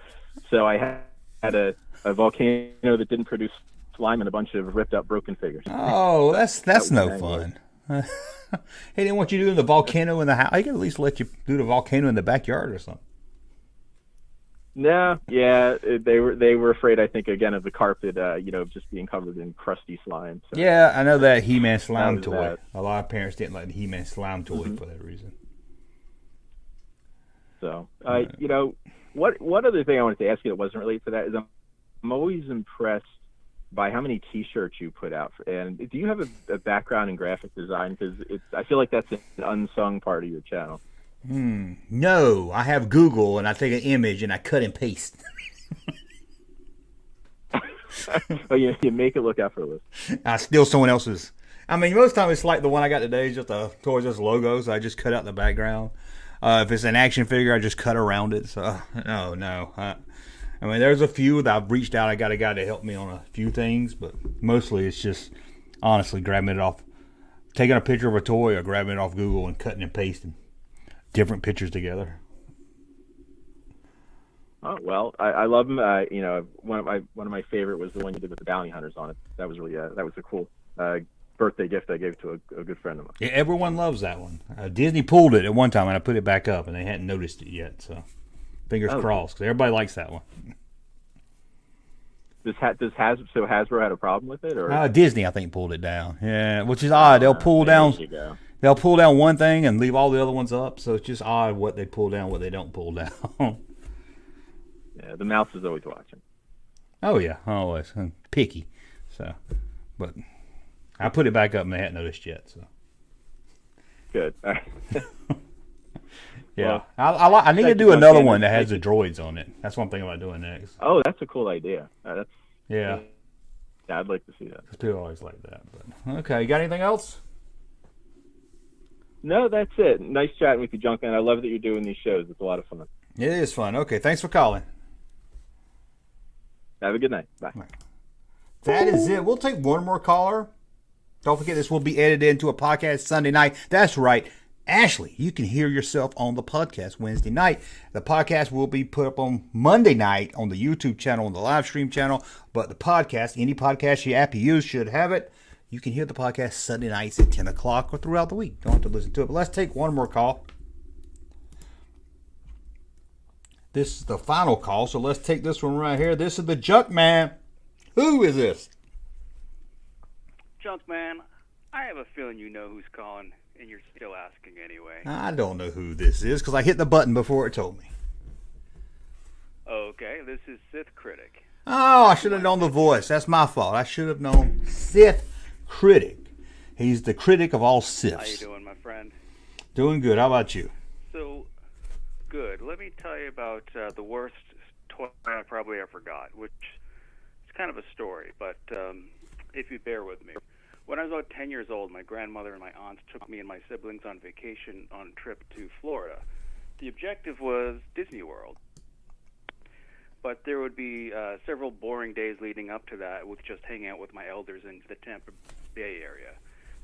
So I had a volcano that didn't produce slime and a bunch of ripped up broken figures. Oh, that's no fun. He didn't want you doing the volcano in the house. He could at least let you do the volcano in the backyard or something. No, yeah, they were afraid, I think, again, of the carpet, just being covered in crusty slime. So. Yeah, I know that He-Man slime toy. That. A lot of parents didn't like the He-Man slime toy for that reason. So, what other thing I wanted to ask you that wasn't related to that is I'm always impressed by how many T-shirts you put out. And do you have a background in graphic design? Because I feel like that's an unsung part of your channel. No, I have Google, and I take an image and I cut and paste. Oh, you make it look effortless. I steal someone else's. I mean, most of the time it's like the one I got today is just a Toys R Us logo, so I just cut out the background. If it's an action figure, I just cut around it. So, no. I mean, there's a few that I've reached out. I got a guy to help me on a few things, but mostly it's just honestly grabbing it off, taking a picture of a toy or grabbing it off Google and cutting and pasting different pictures together. Oh, well, I love them. One of my favorite was the one you did with the bounty hunters on it. That was really that was a cool birthday gift I gave to a good friend of mine. Yeah, everyone loves that one. Disney pulled it at one time, and I put it back up, and they hadn't noticed it yet. So Fingers crossed, 'cause everybody likes that one. Hasbro had a problem with it, or Disney, I think, pulled it down. Yeah, which is odd. They'll pull down. There you go. They'll pull down one thing and leave all the other ones up. So it's just odd what they pull down, what they don't pull down. Yeah, the mouse is always watching. Oh yeah, always picky. So, but I put it back up and they hadn't noticed yet. So good. Yeah, Well, I need to do another one that has the droids on it. That's one thing about doing next. Oh, that's a cool idea. Yeah, I'd like to see that. People always like that. But okay, you got anything else? No, that's it. Nice chatting with you, Junkman. I love that you're doing these shows. It's a lot of fun. It is fun. Okay, thanks for calling. Have a good night. Bye. That is it. We'll take one more caller. Don't forget, this will be edited into a podcast Sunday night. That's right. Ashley, you can hear yourself on the podcast Wednesday night. The podcast will be put up on Monday night on the YouTube channel, on the live stream channel. But the podcast, any podcast app you use should have it. You can hear the podcast Sunday nights at 10 o'clock or throughout the week. Don't have to listen to it. But let's take one more call. This is the final call, so let's take this one right here. This is the Junkman. Who is this? Junkman, I have a feeling you know who's calling, and you're still asking anyway. I don't know who this is because I hit the button before it told me. Okay, this is Sith Critic. Oh, I should have known the voice. That's my fault. I should have known Sith Critic. He's the critic of all Siths. How you doing, my friend? Doing good. How about you? So, good. Let me tell you about the worst toy I probably ever got, which is kind of a story, but if you bear with me. When I was about 10 years old, my grandmother and my aunts took me and my siblings on vacation on a trip to Florida. The objective was Disney World. But there would be several boring days leading up to that with just hanging out with my elders in the Tampa Bay area.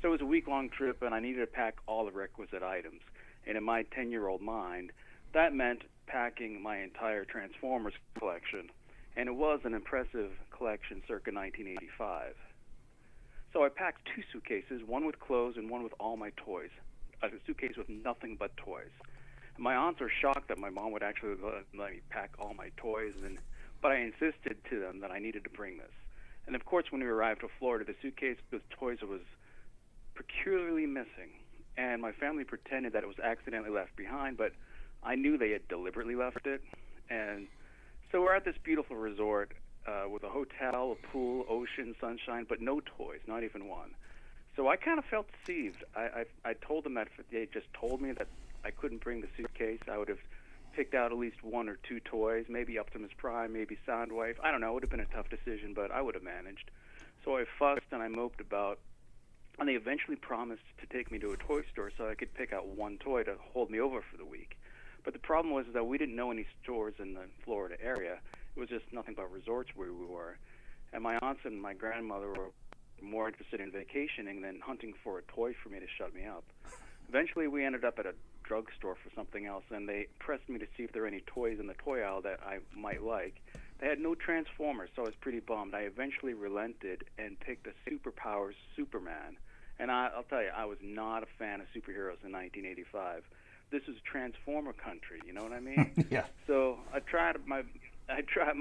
So it was a week-long trip, and I needed to pack all the requisite items. And in my 10-year-old mind, that meant packing my entire Transformers collection. And it was an impressive collection circa 1985. So I packed 2 suitcases, one with clothes and one with all my toys. A suitcase with nothing but toys. My aunts were shocked that my mom would actually let me pack all my toys, but I insisted to them that I needed to bring this. And of course, when we arrived to Florida, the suitcase with toys was peculiarly missing. And my family pretended that it was accidentally left behind, but I knew they had deliberately left it. And so we're at this beautiful resort with a hotel, a pool, ocean, sunshine, but no toys, not even one. So I kind of felt deceived. I told them that if they just told me that I couldn't bring the suitcase, I would have picked out at least 1 or 2 toys, maybe Optimus Prime, maybe Soundwave. I don't know, it would have been a tough decision, but I would have managed. So I fussed and I moped about, and they eventually promised to take me to a toy store so I could pick out 1 toy to hold me over for the week. But the problem was that we didn't know any stores in the Florida area. It was just nothing but resorts where we were. And my aunts and my grandmother were more interested in vacationing than hunting for a toy for me to shut me up. Eventually, we ended up at a drugstore for something else, and they pressed me to see if there were any toys in the toy aisle that I might like. They had no Transformers, so I was pretty bummed. I eventually relented and picked a Superpowers Superman. And I'll tell you, I was not a fan of superheroes in 1985. This was Transformer country, you know what I mean? Yeah. So I tried my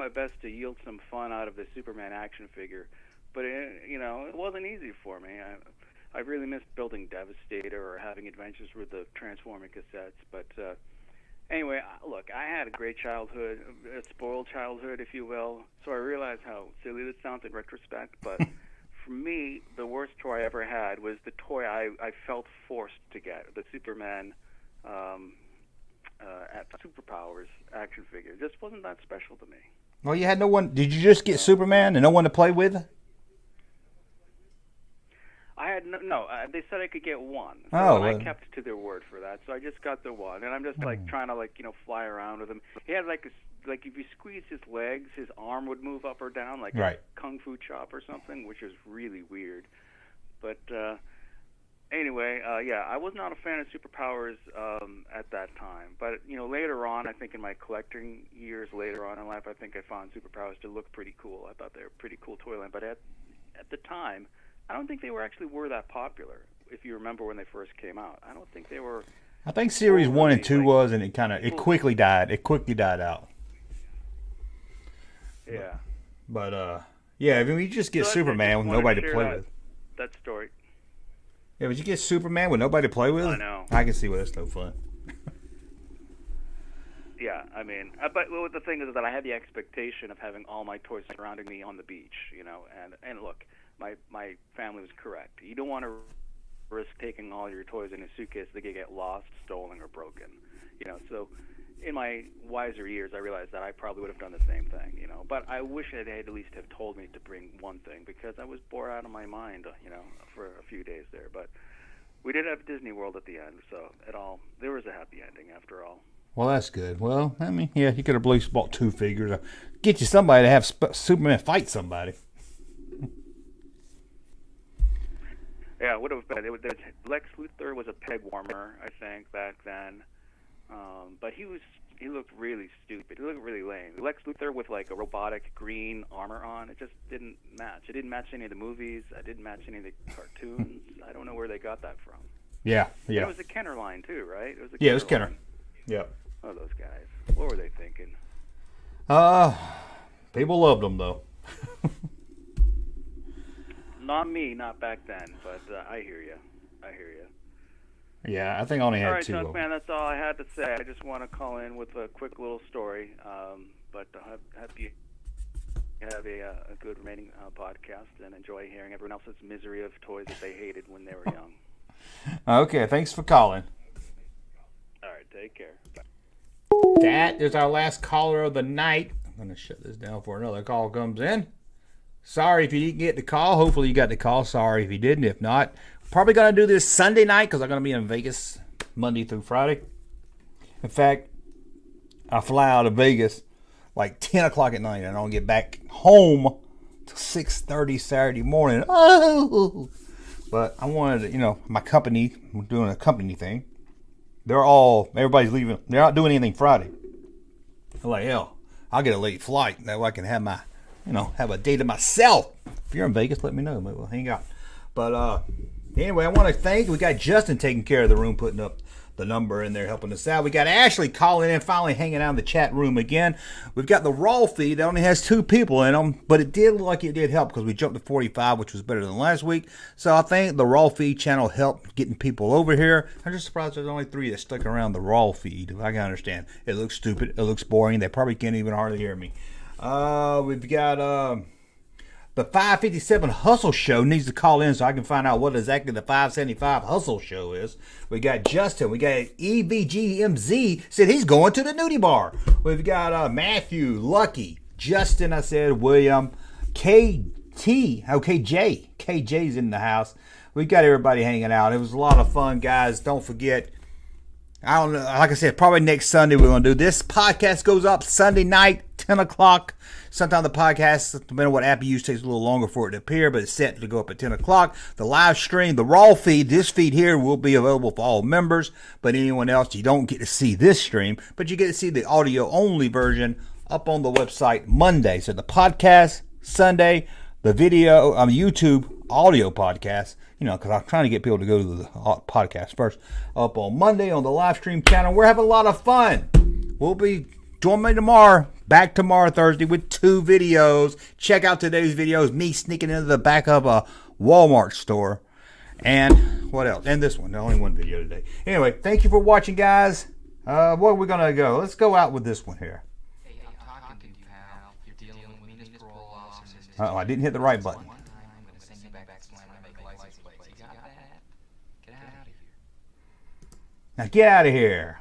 best to yield some fun out of the Superman action figure, but it wasn't easy for me. I really missed building Devastator or having adventures with the Transforming cassettes. But anyway, look, I had a great childhood, a spoiled childhood, if you will. So I realize how silly this sounds in retrospect. But for me, the worst toy I ever had was the toy I felt forced to get, the Superman at Superpowers action figure. It just wasn't that special to me. Well, you had no one. Did you just get Superman and no one to play with? I had no. They said I could get 1. So I kept to their word for that. So I just got the 1, and I'm just trying to fly around with him. He had like if you squeeze his legs, his arm would move up or down like a kung fu chop or something, which is really weird. But anyway, I was not a fan of Superpowers at that time. But later on, I think in my collecting years later on in life, I think I found Superpowers to look pretty cool. I thought they were a pretty cool toy line. But at the time, I don't think they were that popular. If you remember when they first came out, I don't think they were I think series 1 and 2 was, and it quickly died. It quickly died out. Yeah. But yeah, I mean, you just get So Superman with nobody to play with. That story. Yeah, but you get Superman with nobody to play with. I know. I can see why that's no fun. Yeah, I mean, but the thing is that I had the expectation of having all my toys surrounding me on the beach, you know, and look, my family was correct. You don't want to risk taking all your toys in a suitcase that could get lost, stolen, or broken, you know. So, in my wiser years, I realized that I probably would have done the same thing, you know. But I wish they had at least have told me to bring one thing, because I was bored out of my mind, you know, for a few days there. But we did have Disney World at the end, so there was a happy ending after all. Well, that's good. Well, I mean, yeah, you could have at least bought 2 figures. Get you somebody to have Superman fight somebody. Yeah, it would have been. Lex Luthor was a peg warmer, I think, back then. But he looked really stupid. He looked really lame. Lex Luthor with like a robotic green armor on, it just didn't match. It didn't match any of the movies. It didn't match any of the cartoons. I don't know where they got that from. Yeah. And it was a Kenner line too, right? It was Kenner. Yep. Oh, those guys. What were they thinking? People loved them though. Not me, not back then, but I hear you. Yeah, I think I only had all right, 2 Chuck, of them. man, that's all I had to say. I just want to call in with a quick little story, but I hope you have a good remaining podcast and enjoy hearing everyone else's misery of toys that they hated when they were young. Okay, thanks for calling. All right, take care. Bye. That is our last caller of the night. I'm going to shut this down before another call comes in. Sorry if you didn't get the call. Hopefully you got the call. Sorry if you didn't. If not, probably going to do this Sunday night because I'm going to be in Vegas Monday through Friday. In fact, I fly out of Vegas like 10 o'clock at night and I don't get back home till 6:30 Saturday morning. Oh! But I wanted to, my company, we're doing a company thing. Everybody's leaving. They're not doing anything Friday. I'm like, hell, I'll get a late flight. That way I can have have a day to myself. If you're in Vegas, let me know. Maybe we'll hang out. But anyway, I want to thank, we got Justin taking care of the room, putting up the number in there, helping us out. We got Ashley calling in, finally hanging out in the chat room again. We've got the raw feed that only has 2 people in them, but it did look like it did help because we jumped to 45, which was better than last week. So I think the raw feed channel helped getting people over here. I'm just surprised there's only 3 that stuck around the raw feed. I can understand. It looks stupid. It looks boring. They probably can't even hardly hear me. We've got the 557 Hustle Show needs to call in so I can find out what exactly the 575 Hustle Show is. We got Justin. We got EVGMZ said he's going to the nudie bar. We've got Matthew, Lucky, Justin, I said, William, KT, KJ. KJ's in the house. We got everybody hanging out. It was a lot of fun, guys. Don't forget, I don't know, like I said, probably next Sunday we're going to do this. Podcast goes up Sunday night, 10 o'clock. Sometimes the podcast, depending on what app you use, takes a little longer for it to appear, but it's set to go up at 10 o'clock. The live stream, the raw feed, this feed here will be available for all members, but anyone else, you don't get to see this stream, but you get to see the audio-only version up on the website Monday. So the podcast, Sunday, the video, YouTube audio podcast, because I'm trying to get people to go to the podcast first, up on Monday on the live stream channel. We're having a lot of fun. We'll be join me tomorrow, back tomorrow Thursday with 2 videos. Check out today's videos, me sneaking into the back of a Walmart store. And what else? And this one, only 1 video today. Anyway, thank you for watching, guys. Where are we going to go? Let's go out with this one here. Uh-oh, I didn't hit the right button. Now get out of here.